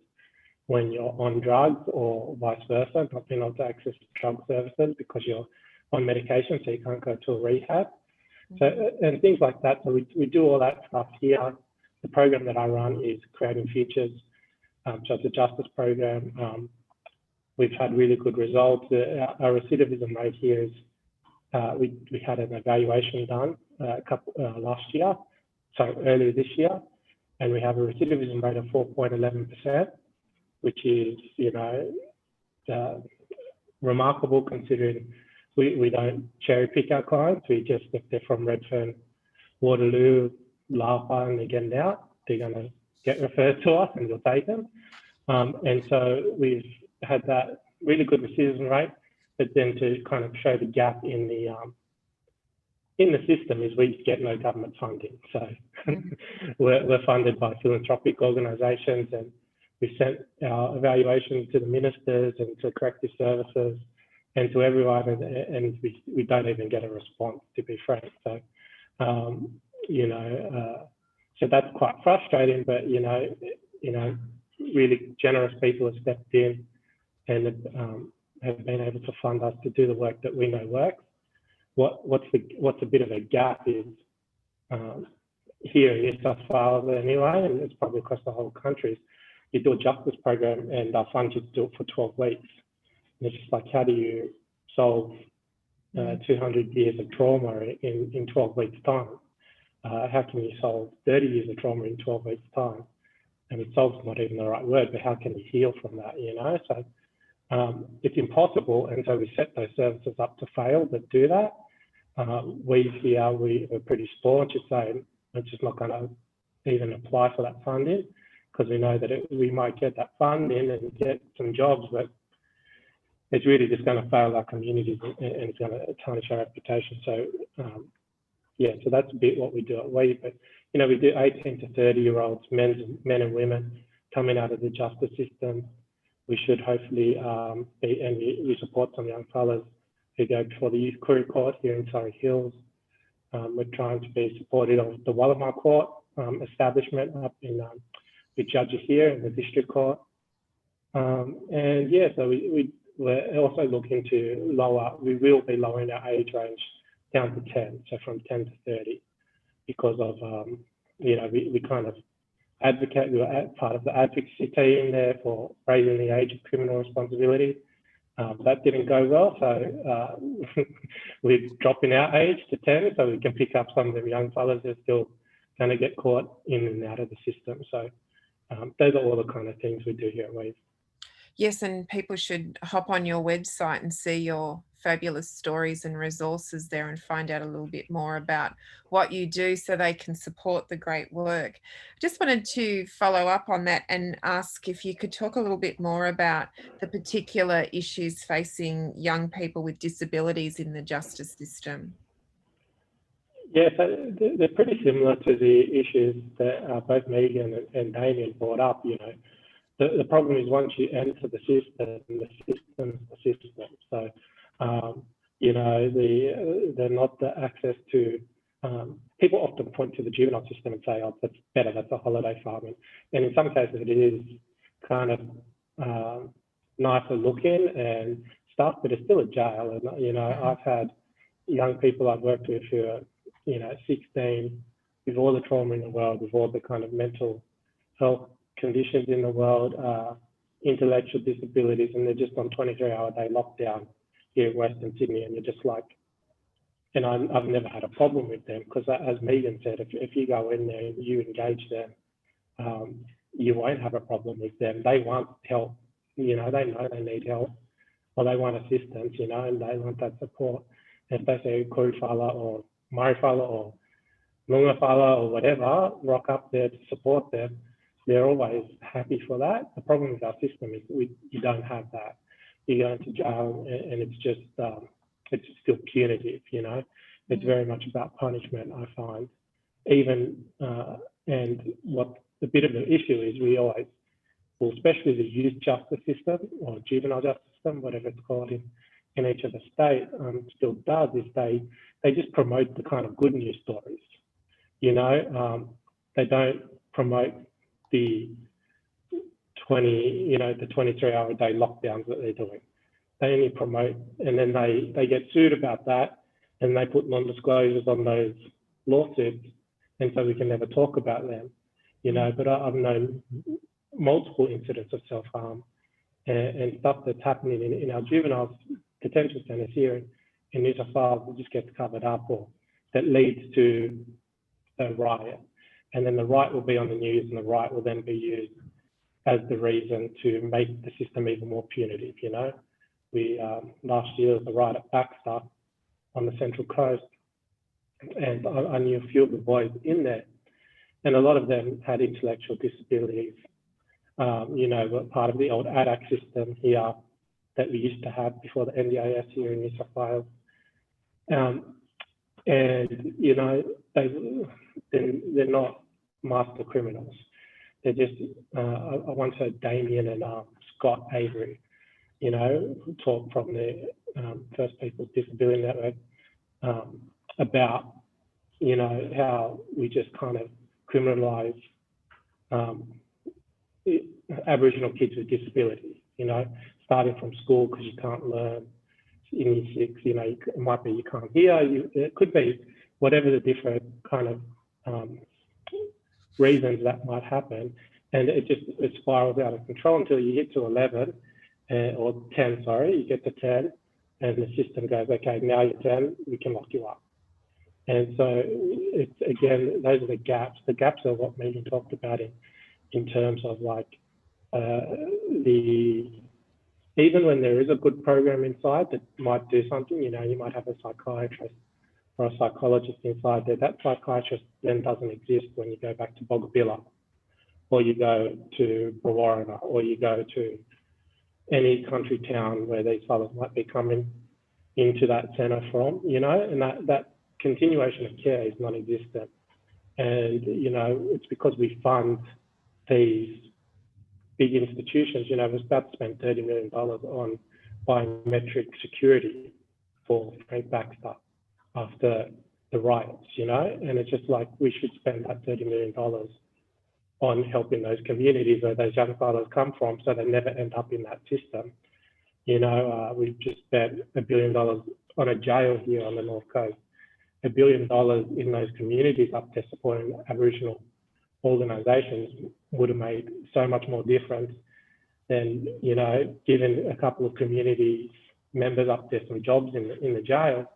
when you're on drugs, or vice versa, not being able to access drug services because you're on medication, so you can't go to a rehab. So, and things like that. So we do all that stuff here. The program that I run is Creating Futures. So it's a justice program. We've had really good results. Our recidivism rate here is, we had an evaluation done earlier this year, and we have a recidivism rate of 4.11%, which is, you know, remarkable, considering we don't cherry pick our clients. We just, if they're from Redfern, Waterloo, Lapa, and they're getting out, they're going to get referred to us, and we'll take them. And so we've had that really good recidivism rate, but then to kind of show the gap in in the system is we get no government funding. So we're funded by philanthropic organisations, and we sent our evaluations to the ministers and to corrective services and to everyone, and we don't even get a response, to be frank. So, so that's quite frustrating, but, really generous people have stepped in and have been able to fund us to do the work that we know works. What's a bit of a gap is here in New South Wales anyway, and it's probably across the whole country, you do a justice program and our funds just do it for 12 weeks. And it's just like, how do you solve 200 years of trauma in 12 weeks time? How can you solve 30 years of trauma in 12 weeks time? And it solves not even the right word, but how can you heal from that, So it's impossible, and so we set those services up to fail that do that. We're pretty staunch at saying we're just not going to even apply for that funding, because we know that we might get that funding and get some jobs, but it's really just going to fail our communities and it's going to tarnish our reputation. So so that's a bit what we do at WE. But we do 18 to 30-year-olds, men and women coming out of the justice system. We should hopefully and we support some young fellas who go before the Youth Career Court here in Surrey Hills. We're trying to be supportive of the Wallamar Court establishment up in with judges here in the District Court. So we're also looking to we will be lowering our age range down to 10, so from 10 to 30, because of, we kind of advocate, we were part of the advocacy team there for raising the age of criminal responsibility. That didn't go well, so we're dropping our age to 10 so we can pick up some of the young fellas who are still going to get caught in and out of the system. So those are all the kind of things we do here at WE. Yes, and people should hop on your website and see your fabulous stories and resources there and find out a little bit more about what you do so they can support the great work. Just wanted to follow up on that and ask if you could talk a little bit more about the particular issues facing young people with disabilities in the justice system. Yeah, so they're pretty similar to the issues that both Megan and Damien brought up. The problem is once you enter the system, the system's the system. So, they're not the access to, people often point to the juvenile system and say, oh, that's better, that's a holiday farm. And in some cases it is kind of nicer looking and stuff, but it's still a jail. And, I've had young people I've worked with who are, 16, with all the trauma in the world, with all the kind of mental health conditions in the world, intellectual disabilities, and they're just on 23-hour-a-day lockdown here in Western Sydney, and you're just like, and I've never had a problem with them, because as Megan said, if you go in there and you engage them, you won't have a problem with them. They want help, they know they need help, or they want assistance, and they want that support. And if they say Kuru Fala or Murray Fala or Lunga Fala or whatever, rock up there to support them, they're always happy for that. The problem with our system is you don't have that. You go into jail and it's just, it's still punitive, It's very much about punishment, I find. And what the bit of the issue is, we always, well, especially the youth justice system or juvenile justice system, whatever it's called in each of the states, still does, is they just promote the kind of good news stories, They don't promote the 23-hour-a-day lockdowns that they're doing. They only promote, and then they get sued about that, and they put non-disclosures on those lawsuits, and so we can never talk about them, But I've known multiple incidents of self-harm and stuff that's happening in our juvenile detention centres here in New South Wales that just gets covered up, or that leads to a riot. And then the riot will be on the news, and the riot will then be used as the reason to make the system even more punitive, We last year there was a riot at Baxter on the Central Coast, and I knew a few of the boys in there, and a lot of them had intellectual disabilities, were part of the old ADAC system here that we used to have before the NDIS here in New South Wales. and you know they're not master criminals. They're just I once heard Damien and Scott Avery, you know, talk from the First People's Disability Network about, you know, how we just kind of criminalise Aboriginal kids with disabilities, you know, starting from school because you can't learn in year 6, you know, it might be you can't hear, it could be whatever the different kind of reasons that might happen, and it spirals out of control until you hit to 11 or 10, sorry, you get to 10 and the system goes, okay, now you're 10, we can lock you up. And so it's, again, those are the gaps. The gaps are what Megan talked about in terms of like even when there is a good program inside that might do something, you know, you might have a psychiatrist or a psychologist inside there. That psychiatrist then doesn't exist when you go back to Boggabilla, or you go to Brewarrina, or you go to any country town where these fellas might be coming into that centre from, you know, and that continuation of care is non-existent. And, you know, it's because we fund these big institutions. You know, we're about to spend $30 million on biometric security for Frank Baxter after the riots, you know, and it's just like we should spend that $30 million on helping those communities where those young fellas come from so they never end up in that system. You know, we've just spent $1 billion on a jail here on the North Coast, $1 billion in those communities up there supporting Aboriginal organisations would have made so much more difference than, you know, giving a couple of community members up there some jobs in the jail,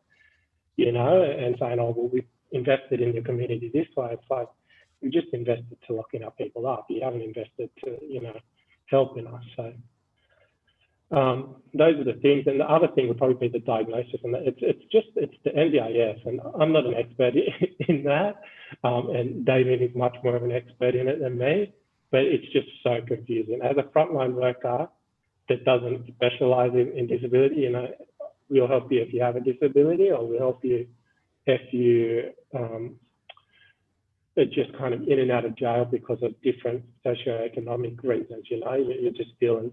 you know, and saying, oh, well, we've invested in your community this way. It's like, you just invested to locking up people up. You haven't invested to, you know, helping us. So those are the things. And the other thing would probably be the diagnosis. And it's the NDIS. And I'm not an expert in that. And Damien is much more of an expert in it than me. But it's just so confusing. As a frontline worker that doesn't specialise in disability, you know, we'll help you if you have a disability, or we'll help you if you are just kind of in and out of jail because of different socioeconomic reasons. You know, you're just dealing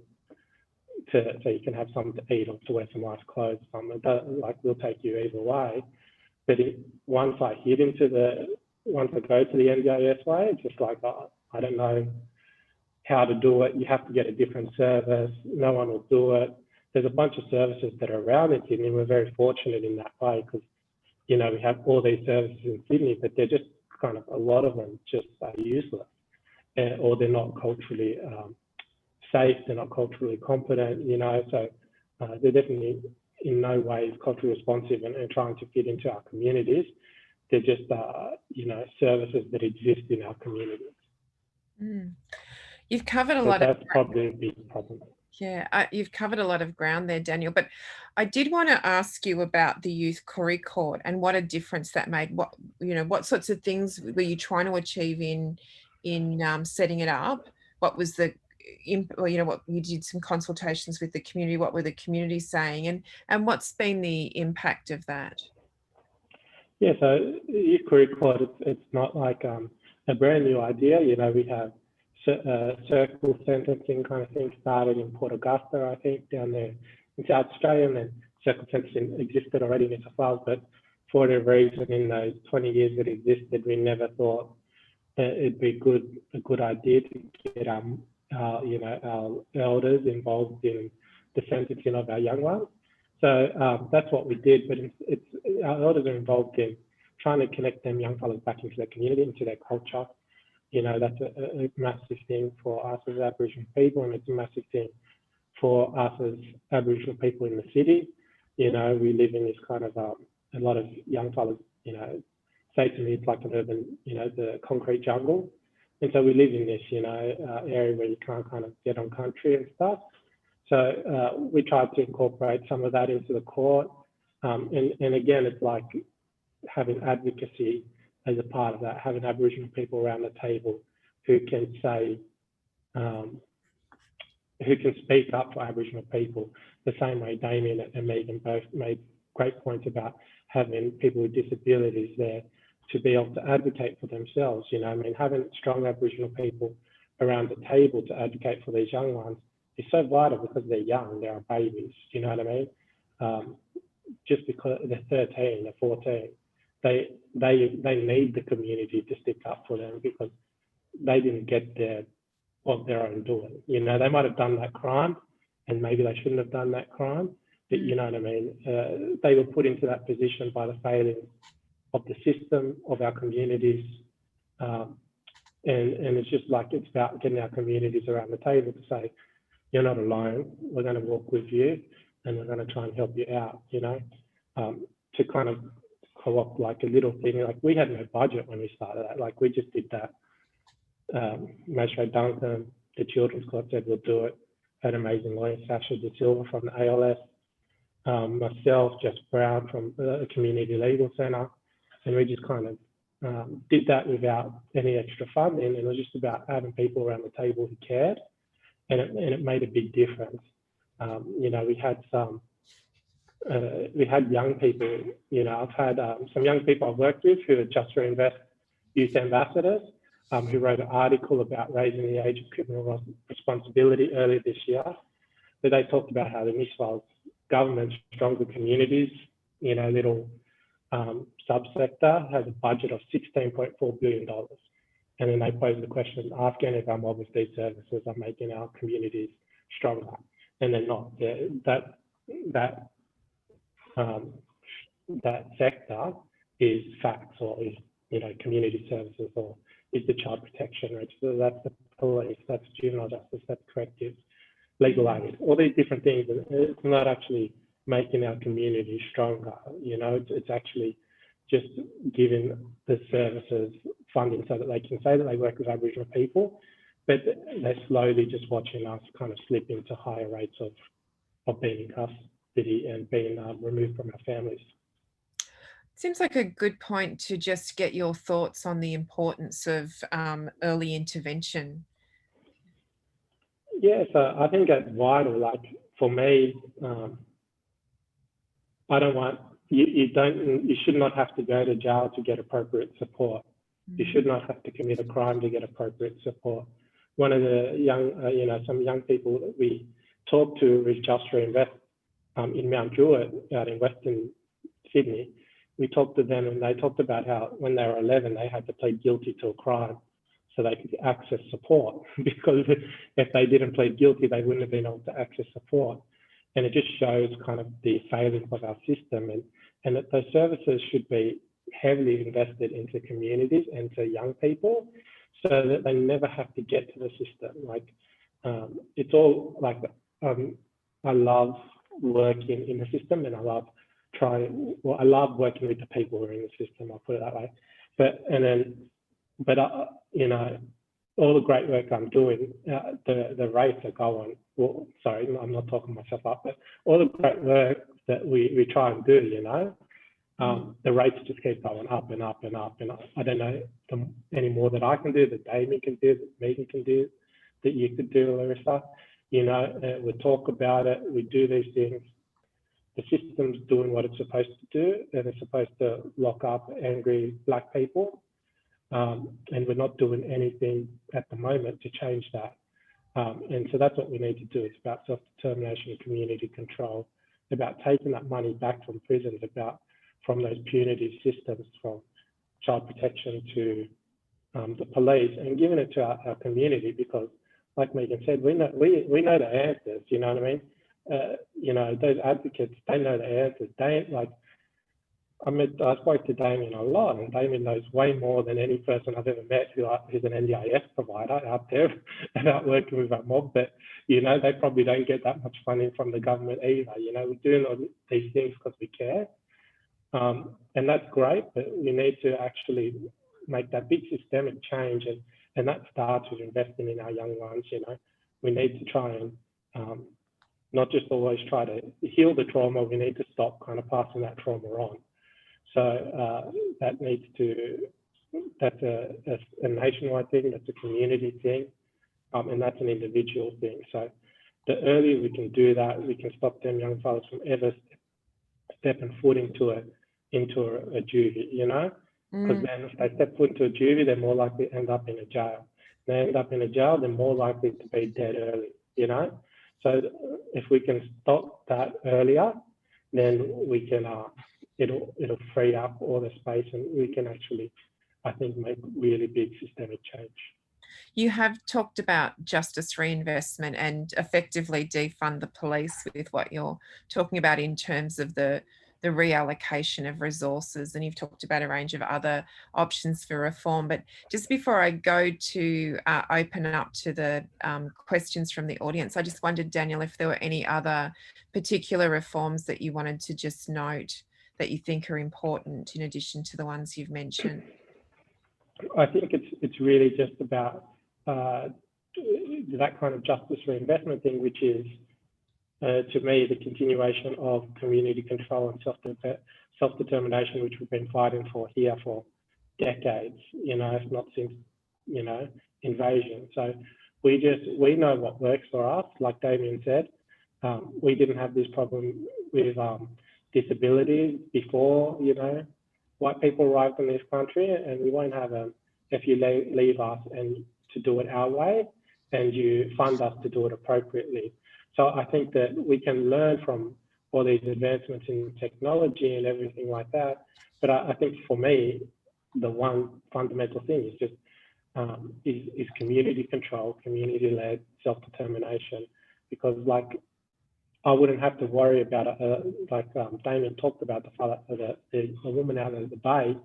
so you can have something to eat or to wear some nice clothes. Like, we'll take you either way. But once I go to the NDIS way, it's just like, oh, I don't know how to do it. You have to get a different service. No one will do it. There's a bunch of services that are around in Sydney. We're very fortunate in that way because, you know, we have all these services in Sydney, but they're just kind of, a lot of them just are useless, or they're not culturally safe, they're not culturally competent, you know, so they're definitely in no way culturally responsive and trying to fit into our communities. They're just, you know, services that exist in our communities. Mm. You've covered a so lot that's of... That's probably a big problem. Yeah, you've covered a lot of ground there, Daniel, but I did want to ask you about the youth Koori Court and what a difference that made. What, you know, what sorts of things were you trying to achieve in setting it up? What was the, you know, what you did some consultations with the community, what were the community saying, and what's been the impact of that? Yeah, so youth Koori Court, it's not like a brand new idea. You know, we have circle sentencing kind of thing started in Port Augusta, I think, down there in South Australia, and then circle sentencing existed already in New South Wales, but for whatever reason in those 20 years that it existed, we never thought it'd be a good idea to get you know, our elders involved in the sentencing of our young ones. So that's what we did, but our elders are involved in trying to connect them young fellas back into their community, into their culture. You know, that's a massive thing for us as Aboriginal people, and it's a massive thing for us as Aboriginal people in the city. You know, we live in this kind of, a lot of young fellas, you know, say to me it's like an urban, you know, the concrete jungle. And so we live in this, you know, area where you can't kind of get on country and stuff. So we tried to incorporate some of that into the court. And again, it's like having advocacy as a part of that, having Aboriginal people around the table who can say, who can speak up for Aboriginal people the same way Damien and Megan both made great points about having people with disabilities there to be able to advocate for themselves. You know, I mean, having strong Aboriginal people around the table to advocate for these young ones is so vital because they're young, they're babies. You know what I mean? Just because they're 13, they're 14, they need the community to stick up for them because they didn't get there of their own doing. You know, they might have done that crime and maybe they shouldn't have done that crime, but you know what I mean? They were put into that position by the failing of the system, of our communities. And it's just like, it's about getting our communities around the table to say, you're not alone, we're going to walk with you and we're going to try and help you out, you know, to kind of co-opt like a little thing. Like we had no budget when we started that, like we just did that. Magistrate Duncan, the Children's Court said we'll do it. Had amazing lawyer, Sasha De Silva from the ALS, myself, Jess Brown from the Community Legal Centre, and we just kind of did that without any extra funding, and it was just about having people around the table who cared, and it made a big difference. You know, we had young people. You know, I've had some young people I've worked with who are Just Reinvest youth ambassadors, who wrote an article about raising the age of criminal responsibility earlier this year. But they talked about how the New South Wales government, Stronger Communities, you know, little subsector, has a budget of $16.4 billion. And then they posed the question, ask any of our mob if these services are making our communities stronger. And they're not. That sector is facts, or is, you know, community services, or is the child protection register, that's the police, that's juvenile justice, that's corrective, legal aid, all these different things. It's not actually making our community stronger, you know, it's actually just giving the services funding so that they can say that they work with Aboriginal people, but they're slowly just watching us kind of slip into higher rates of being in custody and being removed from our families. Seems like a good point to just get your thoughts on the importance of early intervention. Yeah, so I think it's vital. Like for me, I don't want you should not have to go to jail to get appropriate support. You should not have to commit a crime to get appropriate support. One of the young, you know, some young people that we talked to with Just Reinvest in Mount Druitt out in Western Sydney, we talked to them and they talked about how when they were 11, they had to plead guilty to a crime so they could access support, because if they didn't plead guilty, they wouldn't have been able to access support. And it just shows kind of the failings of our system, and that those services should be heavily invested into communities and to young people so that they never have to get to the system. Like it's all like, I love working in the system, and I love working with the people who are in the system, I'll put it that way. But you know, all the great work I'm doing, the rates are going, well, sorry, I'm not talking myself up, but all the great work that we try and do, you know, the rates just keep going up and up and up. And I don't know any more that I can do, that Damien can do, that Megan can do, that you could do, Larissa. You know, we talk about it, we do these things. The system's doing what it's supposed to do, and it's supposed to lock up angry Black people. And we're not doing anything at the moment to change that. And so that's what we need to do. It's about self-determination and community control, about taking that money back from prisons, from those punitive systems, from child protection to the police, and giving it to our community, because like Megan said, we know the answers, you know what I mean? You know, those advocates, they know the answers. I spoke to Damien a lot, and Damien knows way more than any person I've ever met who's an NDIS provider out there about working with that mob. But, you know, they probably don't get that much funding from the government either. You know, we're doing all these things because we care. And that's great, but we need to actually make that big systemic change. And that starts with investing in our young ones. You know, we need to try and not just always try to heal the trauma, we need to stop kind of passing that trauma on. So that's a nationwide thing, that's a community thing, and that's an individual thing. So the earlier we can do that, we can stop them young fellas from ever stepping foot into a juvie, you know, because Mm. then if they step foot into a juvie, they're more likely to end up in a jail. If they end up in a jail, they're more likely to be dead early, you know. So if we can stop that earlier, then we can it'll free up all the space, and we can actually, I think, make really big systemic change. You have talked about justice reinvestment and effectively defund the police with what you're talking about in terms of the reallocation of resources, and you've talked about a range of other options for reform. But just before I go to open up to the questions from the audience, I just wondered, Daniel, if there were any other particular reforms that you wanted to just note that you think are important in addition to the ones you've mentioned. I think it's really just about that kind of justice reinvestment thing, which is, to me, the continuation of community control and self-determination, which we've been fighting for here for decades, you know, if not since, you know, invasion. So we know what works for us. Like Damien said, we didn't have this problem with disabilities before, you know, white people arrived in this country, and we won't have if you leave us and to do it our way, and you fund us to do it appropriately. So I think that we can learn from all these advancements in technology and everything like that. But I think for me, the one fundamental thing is just is community control, community-led self-determination, because like I wouldn't have to worry about like Damien talked about the woman out of the bay.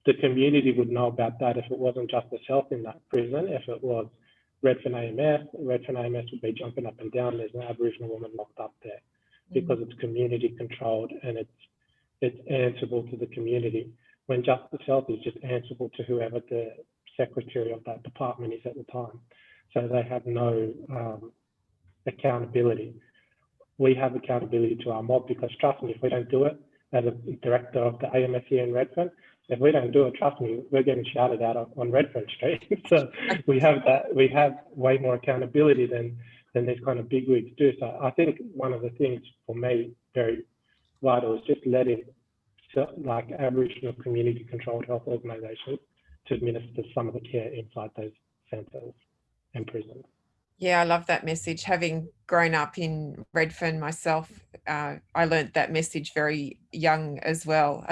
The community would know about that if it wasn't Justice Health in that prison. If it was Redfern AMS would be jumping up and down. There's an Aboriginal woman locked up there because it's community controlled and it's answerable to the community. When Justice Health is just answerable to whoever the secretary of that department is at the time. So they have no accountability. We have accountability to our mob, because trust me, if we don't do it, as a director of the AMS here in Redfern, if we don't do it, trust me, we're getting shouted out on Redfern Street. So we have way more accountability than these kind of bigwigs do. So I think one of the things for me very vital is just letting like Aboriginal community controlled health organisations to administer some of the care inside those centres and prisons. Yeah, I love that message. Having grown up in Redfern myself, I learnt that message very young as well.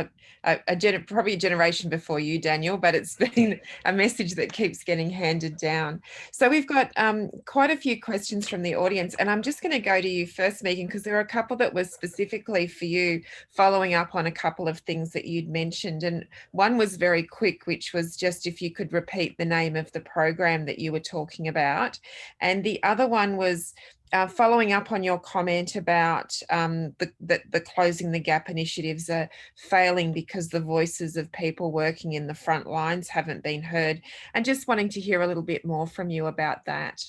Probably a generation before you, Daniel, but it's been a message that keeps getting handed down. So we've got quite a few questions from the audience, and I'm just going to go to you first, Megan, because there are a couple that were specifically for you, following up on a couple of things that you'd mentioned. And one was very quick, which was just if you could repeat the name of the program that you were talking about. And the other one was following up on your comment about the Closing the Gap initiatives are failing because the voices of people working in the front lines haven't been heard, and just wanting to hear a little bit more from you about that.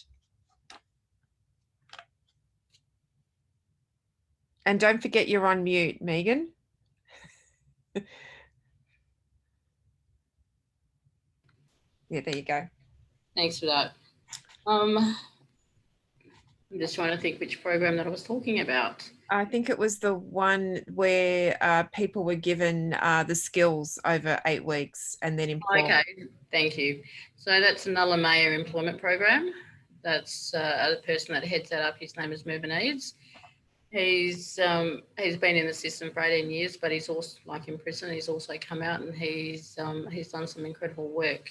And don't forget you're on mute, Megan. Yeah, there you go. Thanks for that. I'm just trying to think which program that I was talking about. I think it was the one where people were given the skills over 8 weeks and then employed. Okay, thank you. So that's Nulla Mayer employment program. That's the person that heads that up. His name is Mervyn Eads. He's been in the system for 18 years, but he's also, like in prison, he's also come out and he's done some incredible work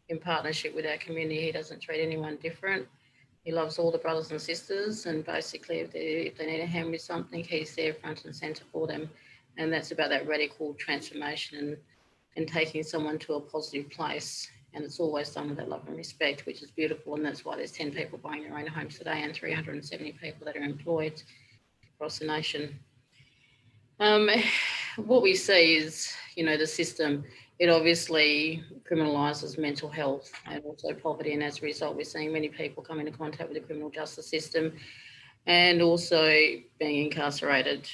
in partnership with our community. He doesn't treat anyone different. He loves all the brothers and sisters, and basically if they need a hand with something, he's there front and centre for them. And that's about that radical transformation and taking someone to a positive place. And it's always done with that love and respect, which is beautiful. And that's why there's 10 people buying their own homes today and 370 people that are employed across the nation. What we see is, the system, it obviously criminalises mental health and also poverty. And as a result, we're seeing many people come into contact with the criminal justice system and also being incarcerated.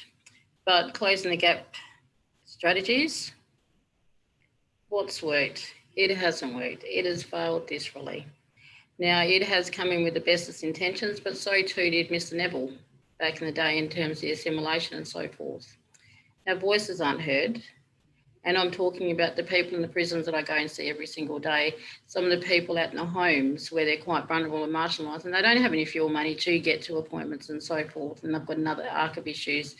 But Closing the Gap strategies, what's worked? It hasn't worked. It has failed dismally. Now, it has come in with the bestest intentions, but so too did Mr. Neville back in the day in terms of the assimilation and so forth. Our voices aren't heard. And I'm talking about the people in the prisons that I go and see every single day, some of the people out in the homes where they're quite vulnerable and marginalised, and they don't have any fuel money to get to appointments and so forth, and they've got another arc of issues.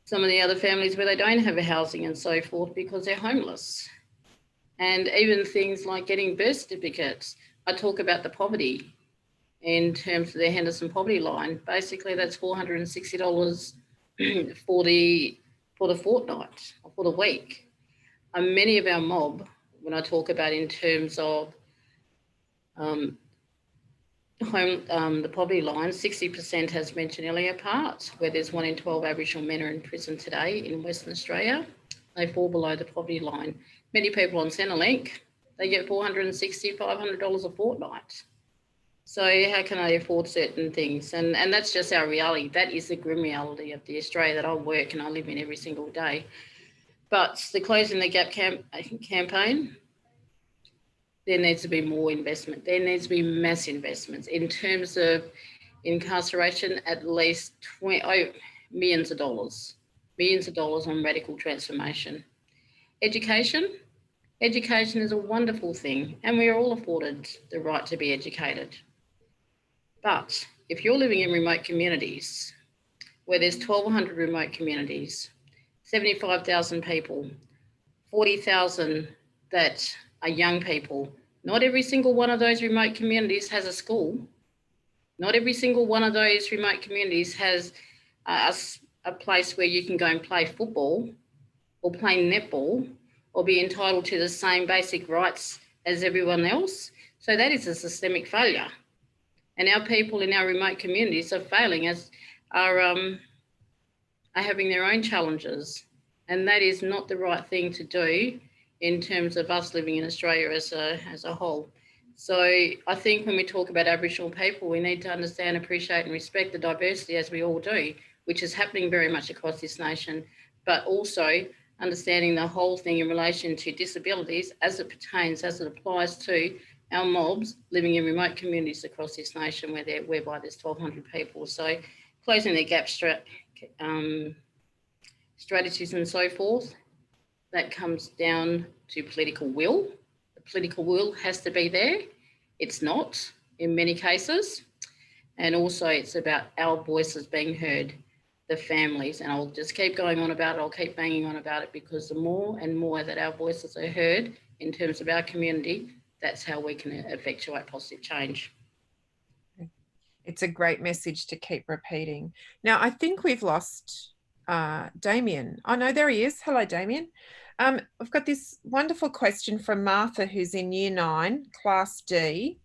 Some of the other families where they don't have a housing and so forth because they're homeless. And even things like getting birth certificates. I talk about the poverty in terms of the Henderson poverty line. Basically, that's $460 for the fortnight or for the week. Many of our mob, when I talk about in terms of the poverty line, 60% has mentioned earlier part, where there's 1 in 12 Aboriginal men are in prison today in Western Australia. They fall below the poverty line. Many people on Centrelink, they get $460, $500 a fortnight. So how can I afford certain things? And that's just our reality. That is the grim reality of the Australia that I work and I live in every single day. But the Closing the Gap campaign, there needs to be more investment. There needs to be mass investments in terms of incarceration, at least millions of dollars on radical transformation. Education is a wonderful thing, and we are all afforded the right to be educated. But if you're living in remote communities, where there's 1,200 remote communities, 75,000 people, 40,000 that are young people. Not every single one of those remote communities has a school. Not every single one of those remote communities has a place where you can go and play football or play netball or be entitled to the same basic rights as everyone else. So that is a systemic failure. And our people in our remote communities are failing, are having their own challenges. And that is not the right thing to do in terms of us living in Australia as a whole. So I think when we talk about Aboriginal people, we need to understand, appreciate and respect the diversity as we all do, which is happening very much across this nation, but also understanding the whole thing in relation to disabilities as it pertains, as it applies to our mobs living in remote communities across this nation whereby there's 1,200 people. So closing the gap strategies and so forth, that comes down to political will. The political will has to be there. It's not in many cases. And also it's about our voices being heard, the families. And I'll just keep going on about it. I'll keep banging on about it because the more and more that our voices are heard in terms of our community, that's how we can effectuate positive change. It's a great message to keep repeating. Now, I think we've lost Damien. Oh, no, there he is. Hello, Damien. We've got this wonderful question from Martha, who's in Year 9, Class D.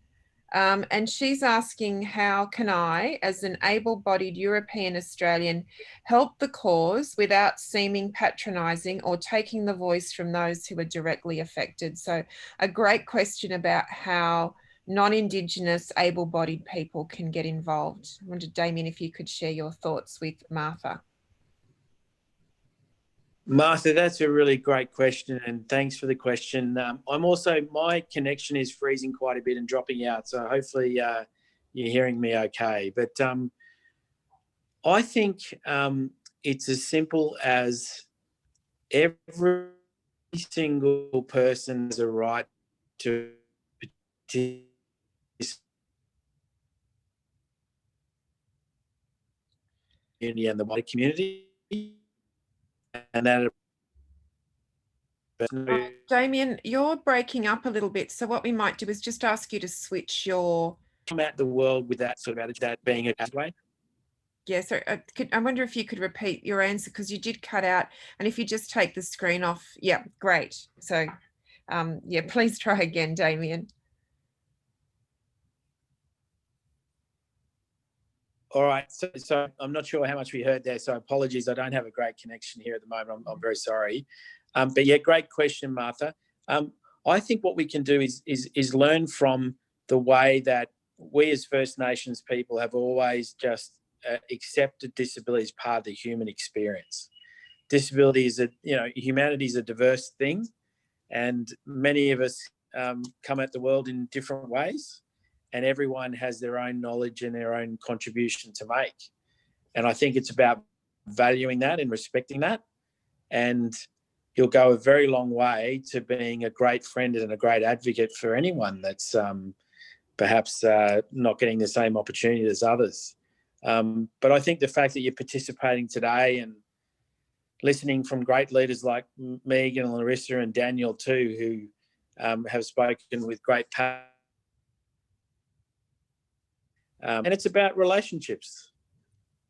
And she's asking, how can I, as an able-bodied European Australian, help the cause without seeming patronising or taking the voice from those who are directly affected? So a great question about how non-Indigenous able-bodied people can get involved. I wondered, Damien, if you could share your thoughts with Martha. Martha, that's a really great question, and thanks for the question. My connection is freezing quite a bit and dropping out, so hopefully you're hearing me okay. But I think it's as simple as every single person has a right to participate and the wider community, and that. Damien, you're breaking up a little bit. So what we might do is just ask you to switch your... Come at the world with that sort of attitude, that being a pathway. Yeah, so I wonder if you could repeat your answer because you did cut out. And if you just take the screen off, yeah, great. So, yeah, please try again, Damien. All right, so I'm not sure how much we heard there, so apologies. I don't have a great connection here at the moment. I'm very sorry. But yeah, great question, Martha. I think what we can do is learn from the way that we as First Nations people have always just accepted disability as part of the human experience. Disability is humanity is a diverse thing, and many of us come at the world in different ways, and everyone has their own knowledge and their own contribution to make. And I think it's about valuing that and respecting that. and you'll go a very long way to being a great friend and a great advocate for anyone that's perhaps not getting the same opportunity as others. But I think the fact that you're participating today and listening from great leaders like Megan and Larissa and Daniel too, who have spoken with great passion. And it's about relationships.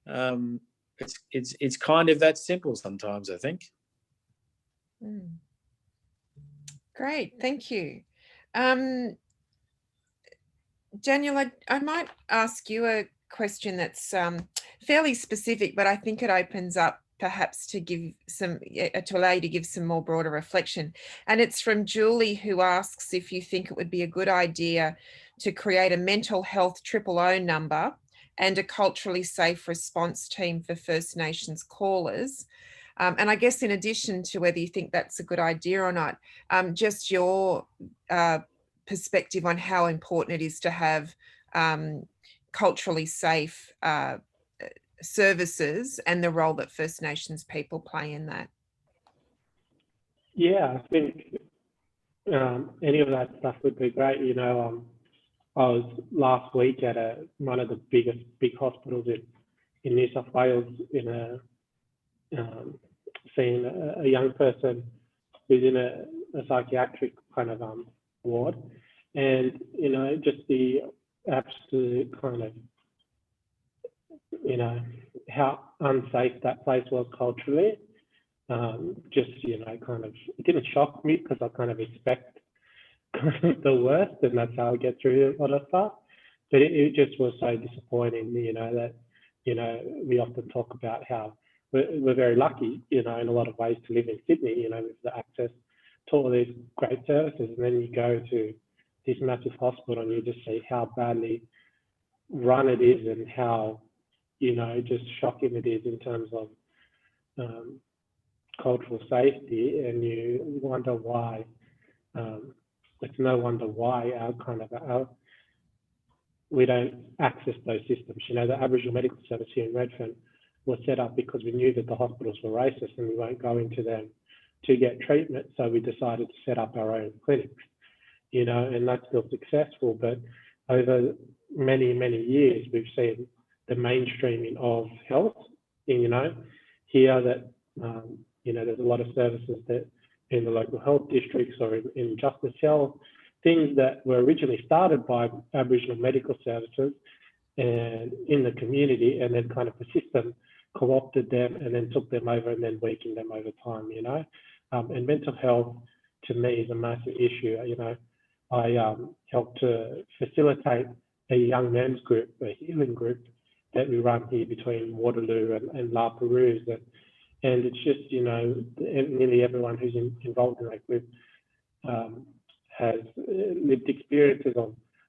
It's kind of that simple sometimes, I think. Great, thank you. Daniel, I might ask you a question that's fairly specific, but I think it opens up perhaps to give some, to allow you to give some more broader reflection. And it's from Julie, who asks if you think it would be a good idea to create a mental health 000 number and a culturally safe response team for First Nations callers. And I guess in addition to whether you think that's a good idea or not, just your perspective on how important it is to have culturally safe services and the role that First Nations people play in that. Yeah, I think any of that stuff would be great. You know, I was last week at one of the big hospitals in New South Wales in seeing a young person who's in a psychiatric kind of ward, and you know, just the absolute kind of, you know, how unsafe that place was culturally. Just, you know, kind of, it didn't shock me because I kind of expect the worst, and that's how I get through a lot of stuff. But it just was so disappointing, you know, that, you know, we often talk about how we're very lucky, you know, in a lot of ways to live in Sydney, you know, with the access to all these great services. And then you go to this massive hospital and you just see how badly run it is and how, you know, just shocking it is in terms of cultural safety. And you wonder why, it's no wonder why we don't access those systems. You know, the Aboriginal Medical Service here in Redfern was set up because we knew that the hospitals were racist and we won't go into them to get treatment. So we decided to set up our own clinics, you know, and that's still successful. But over many, many years, we've seen the mainstreaming of health, you know, here that, you know, there's a lot of services that in the local health districts or in Justice Health, things that were originally started by Aboriginal medical services and in the community, and then kind of the system co-opted them and then took them over and then weakened them over time, you know. And mental health to me is a massive issue. You know, I helped to facilitate a young men's group, a healing group that we run here between Waterloo and La Perouse. And it's just, you know, nearly everyone who's involved in that group has lived experiences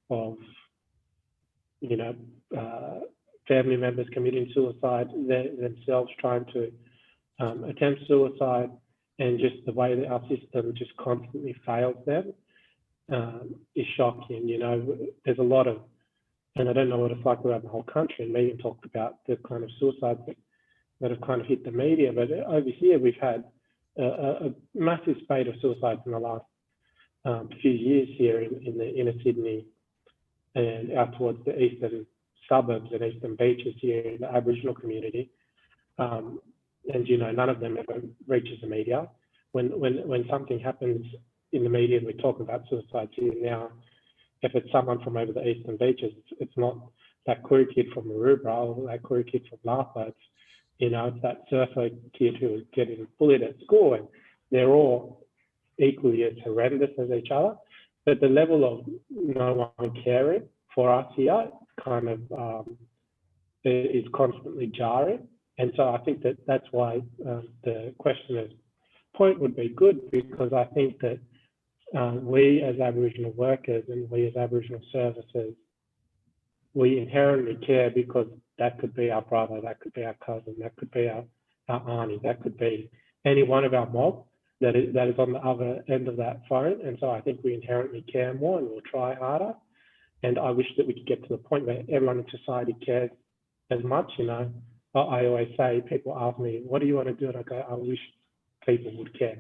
of you know, family members committing suicide, themselves trying to attempt suicide, and just the way that our system just constantly fails them is shocking. You know, there's a lot of, and I don't know what it's like around the whole country, and Megan talked about the kind of suicides that have kind of hit the media, but over here we've had a massive spate of suicides in the last few years here in the inner Sydney and out towards the eastern suburbs and eastern beaches here in the Aboriginal community. And, you know, none of them ever reaches the media. When something happens in the media and we talk about suicides here now, if it's someone from over the eastern beaches, it's not that queer kid from Maroubra or that queer kid from Larpa. It's, you know, it's that surfer kid who is getting bullied at school, and they're all equally as horrendous as each other. But the level of no one caring for us here kind of is constantly jarring. And so I think that that's why the questioner's point would be good, because I think that we as Aboriginal workers and we as Aboriginal services, we inherently care because that could be our brother, that could be our cousin, that could be our auntie, that could be any one of our mob that is on the other end of that phone. And so I think we inherently care more and we'll try harder. And I wish that we could get to the point where everyone in society cares as much. You know, I always say, people ask me, what do you want to do? And I go, I wish people would care.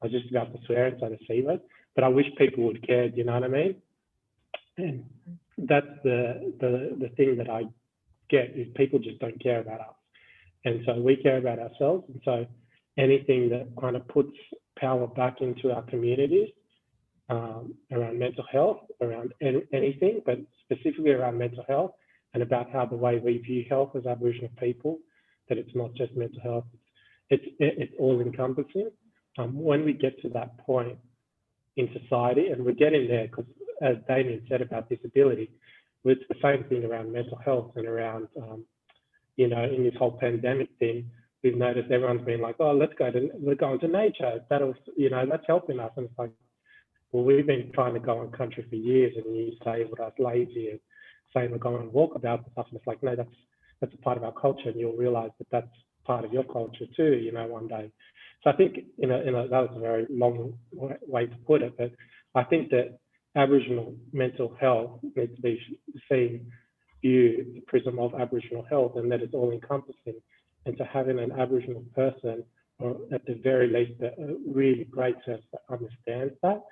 I was just about to swear and say the C word, but I wish people would care. Do you know what I mean? And that's the thing that I get, is people just don't care about us. And so we care about ourselves. And so anything that kind of puts power back into our communities around mental health, around anything, but specifically around mental health, and about how the way we view health as Aboriginal people, that it's not just mental health, it's all encompassing. When we get to that point in society, and we're getting there, because as Damien said about disability, it's the same thing around mental health and around, you know, in this whole pandemic thing, we've noticed everyone's been like, oh, we're going to nature. That'll, you know, that's helping us. And it's like, well, we've been trying to go on country for years, and you say, well, that's lazy, and saying we're going on walkabouts and stuff. And it's like, no, that's a part of our culture, and you'll realise that that's part of your culture too, you know, one day. So I think, you know, that was a very long way to put it, but I think that Aboriginal mental health needs to be seen through the prism of Aboriginal health, and that it's all encompassing. And to having an Aboriginal person, or at the very least a really great service that understands that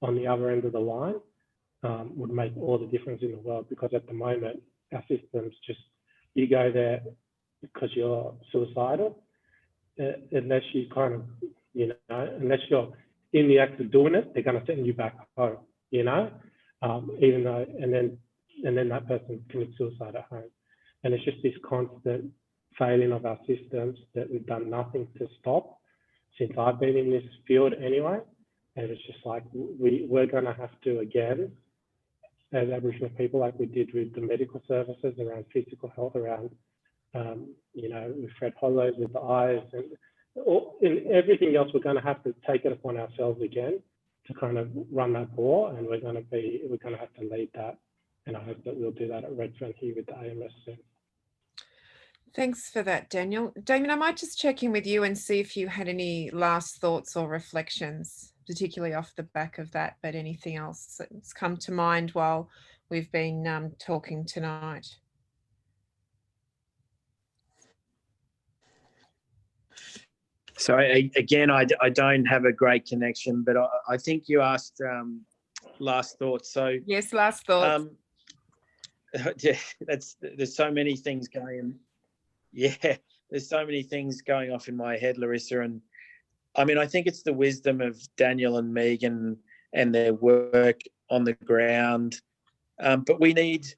on the other end of the line, would make all the difference in the world. Because at the moment, our systems just, you go there because you're suicidal, unless you kind of, you know, unless you're in the act of doing it, they're going to send you back home, you know, even though, and then that person commits suicide at home. And it's just this constant failing of our systems that we've done nothing to stop since I've been in this field anyway. And it's just like, we're going to have to, again, as Aboriginal people, like we did with the medical services around physical health, around, you know, with Fred Hollows with the eyes, and everything else, we're going to have to take it upon ourselves again to kind of run that ball, and we're going to have to lead that. And I hope that we'll do that at Redfern here with the AMS soon. Thanks for that, Daniel. Damien, I might just check in with you and see if you had any last thoughts or reflections, particularly off the back of that, but anything else that's come to mind while we've been talking tonight. So again, I don't have a great connection, but I think you asked last thoughts. So yes, last thoughts. Yeah, there's so many things going. Yeah, there's so many things going off in my head, Larissa, and I mean, I think it's the wisdom of Daniel and Megan and their work on the ground, but we need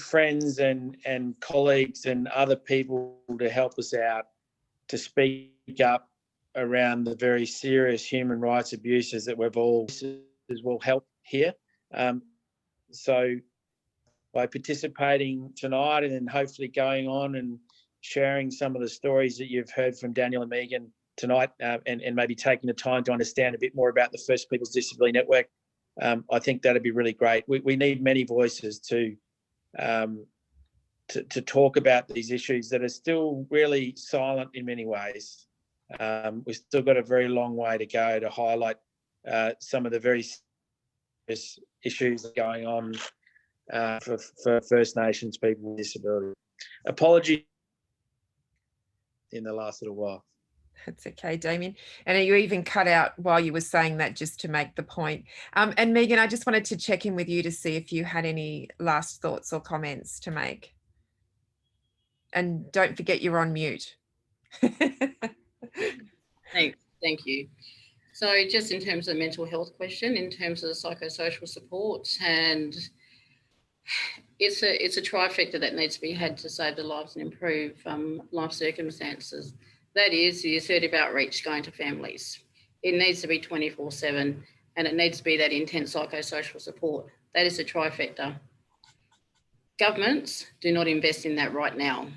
friends and colleagues and other people to help us out, to speak up around the very serious human rights abuses that we've all will help here. So by participating tonight and then hopefully going on and sharing some of the stories that you've heard from Daniel and Megan tonight, and maybe taking the time to understand a bit more about the First Peoples Disability Network, I think that'd be really great. We need many voices to talk about these issues that are still really silent in many ways. We've still got a very long way to go to highlight some of the very serious issues going on for First Nations people with disability. Apologies in the last little while. That's okay, Damien. And you even cut out while you were saying that just to make the point. And Megan, I just wanted to check in with you to see if you had any last thoughts or comments to make. And don't forget you're on mute. Thank you. So just in terms of the mental health question, in terms of the psychosocial support, and it's a trifecta that needs to be had to save the lives and improve life circumstances. That is the assertive outreach going to families. It needs to be 24/7, and it needs to be that intense psychosocial support. That is a trifecta. Governments do not invest in that right now.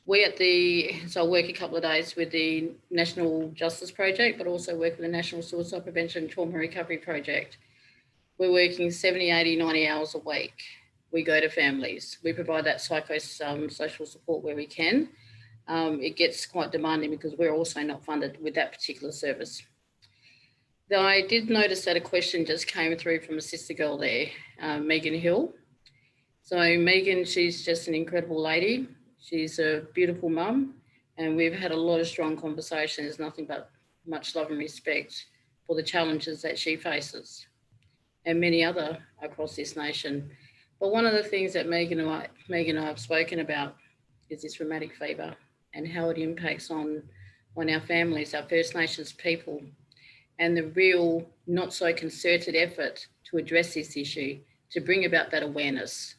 So I work a couple of days with the National Justice Project, but also work with the National Suicide Prevention and Trauma Recovery Project. We're working 70, 80, 90 hours a week. We go to families. We provide that psychosocial support where we can. It gets quite demanding because we're also not funded with that particular service. Though I did notice that a question just came through from a sister girl there, Megan Hill. So Megan, she's just an incredible lady. She's a beautiful mum, And we've had a lot of strong conversations, nothing but much love and respect for the challenges that she faces and many other across this nation. But one of the things that Megan and I have spoken about is this rheumatic fever and how it impacts on our families, our First Nations people, and the real not so concerted effort to address this issue, to bring about that awareness,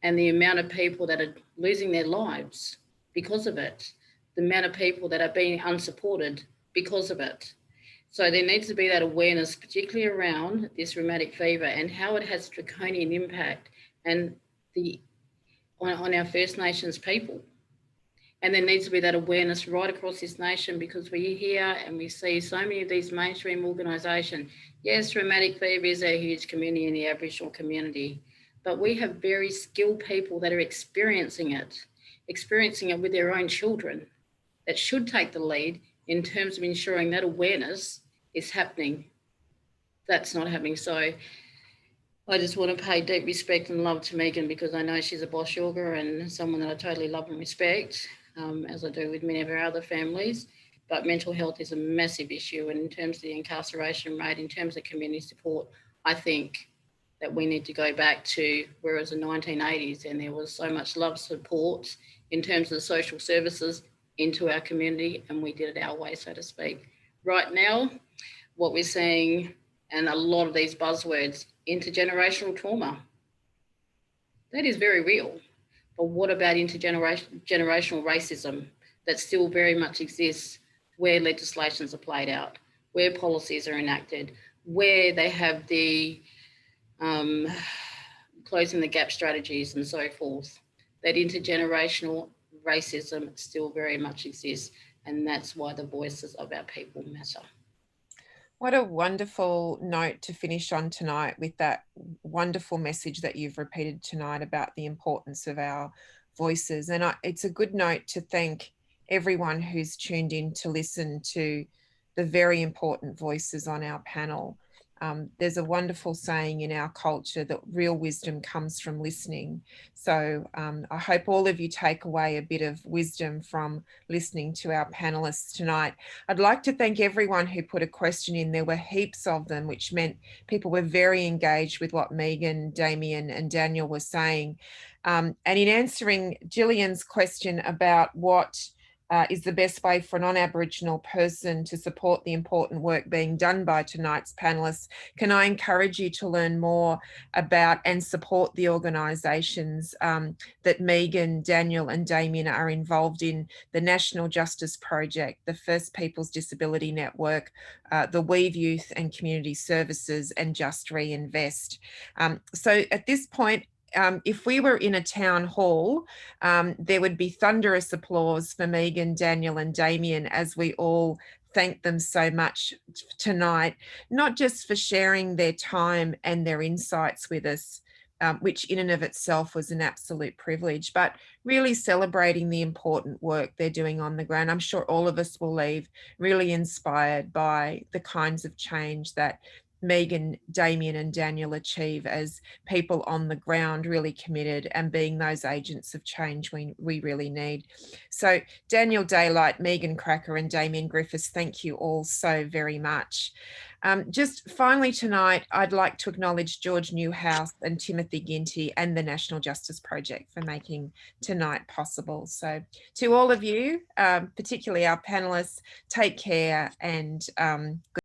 and the amount of people that are losing their lives because of it, the amount of people that are being unsupported because of it. So there needs to be that awareness, particularly around this rheumatic fever and how it has draconian impact and on our First Nations people. And there needs to be that awareness right across this nation, because we hear and we see so many of these mainstream organisations. Yes, rheumatic fever is a huge community in the Aboriginal community, but we have very skilled people that are experiencing it with their own children, that should take the lead in terms of ensuring that awareness is happening. That's not happening. So I just want to pay deep respect and love to Megan, because I know she's a boss yoga and someone that I totally love and respect, as I do with many of our other families. But mental health is a massive issue. And in terms of the incarceration rate, in terms of community support, I think that we need to go back to where it was the 1980s and there was so much love, support in terms of the social services into our community, and we did it our way, so to speak. Right now, what we're seeing, and a lot of these buzzwords, intergenerational trauma, that is very real. But what about generational racism that still very much exists, where legislations are played out, where policies are enacted, where they have the closing the gap strategies and so forth? That intergenerational racism still very much exists, and that's why the voices of our people matter. What a wonderful note to finish on tonight, with that wonderful message that you've repeated tonight about the importance of our voices. And it's a good note to thank everyone who's tuned in to listen to the very important voices on our panel. There's a wonderful saying in our culture that real wisdom comes from listening. So I hope all of you take away a bit of wisdom from listening to our panelists tonight. I'd like to thank everyone who put a question in. There were heaps of them, which meant people were very engaged with what Megan, Damien and Daniel were saying. And in answering Gillian's question about what is the best way for a non-Aboriginal person to support the important work being done by tonight's panelists, can I encourage you to learn more about and support the organisations that Megan, Daniel and Damien are involved in: the National Justice Project, the First Peoples Disability Network, the Weave Youth and Community Services and Just Reinvest. So at this point, if we were in a town hall, there would be thunderous applause for Megan, Daniel and Damien as we all thank them so much tonight, not just for sharing their time and their insights with us, which in and of itself was an absolute privilege, but really celebrating the important work they're doing on the ground. I'm sure all of us will leave really inspired by the kinds of change that Megan, Damien and Daniel achieve as people on the ground, really committed and being those agents of change we really need. So Daniel Daylight, Megan Cracker and Damien Griffiths, thank you all so very much. Just finally tonight, I'd like to acknowledge George Newhouse and Timothy Ginty and the National Justice Project for making tonight possible. So to all of you, particularly our panelists, take care and good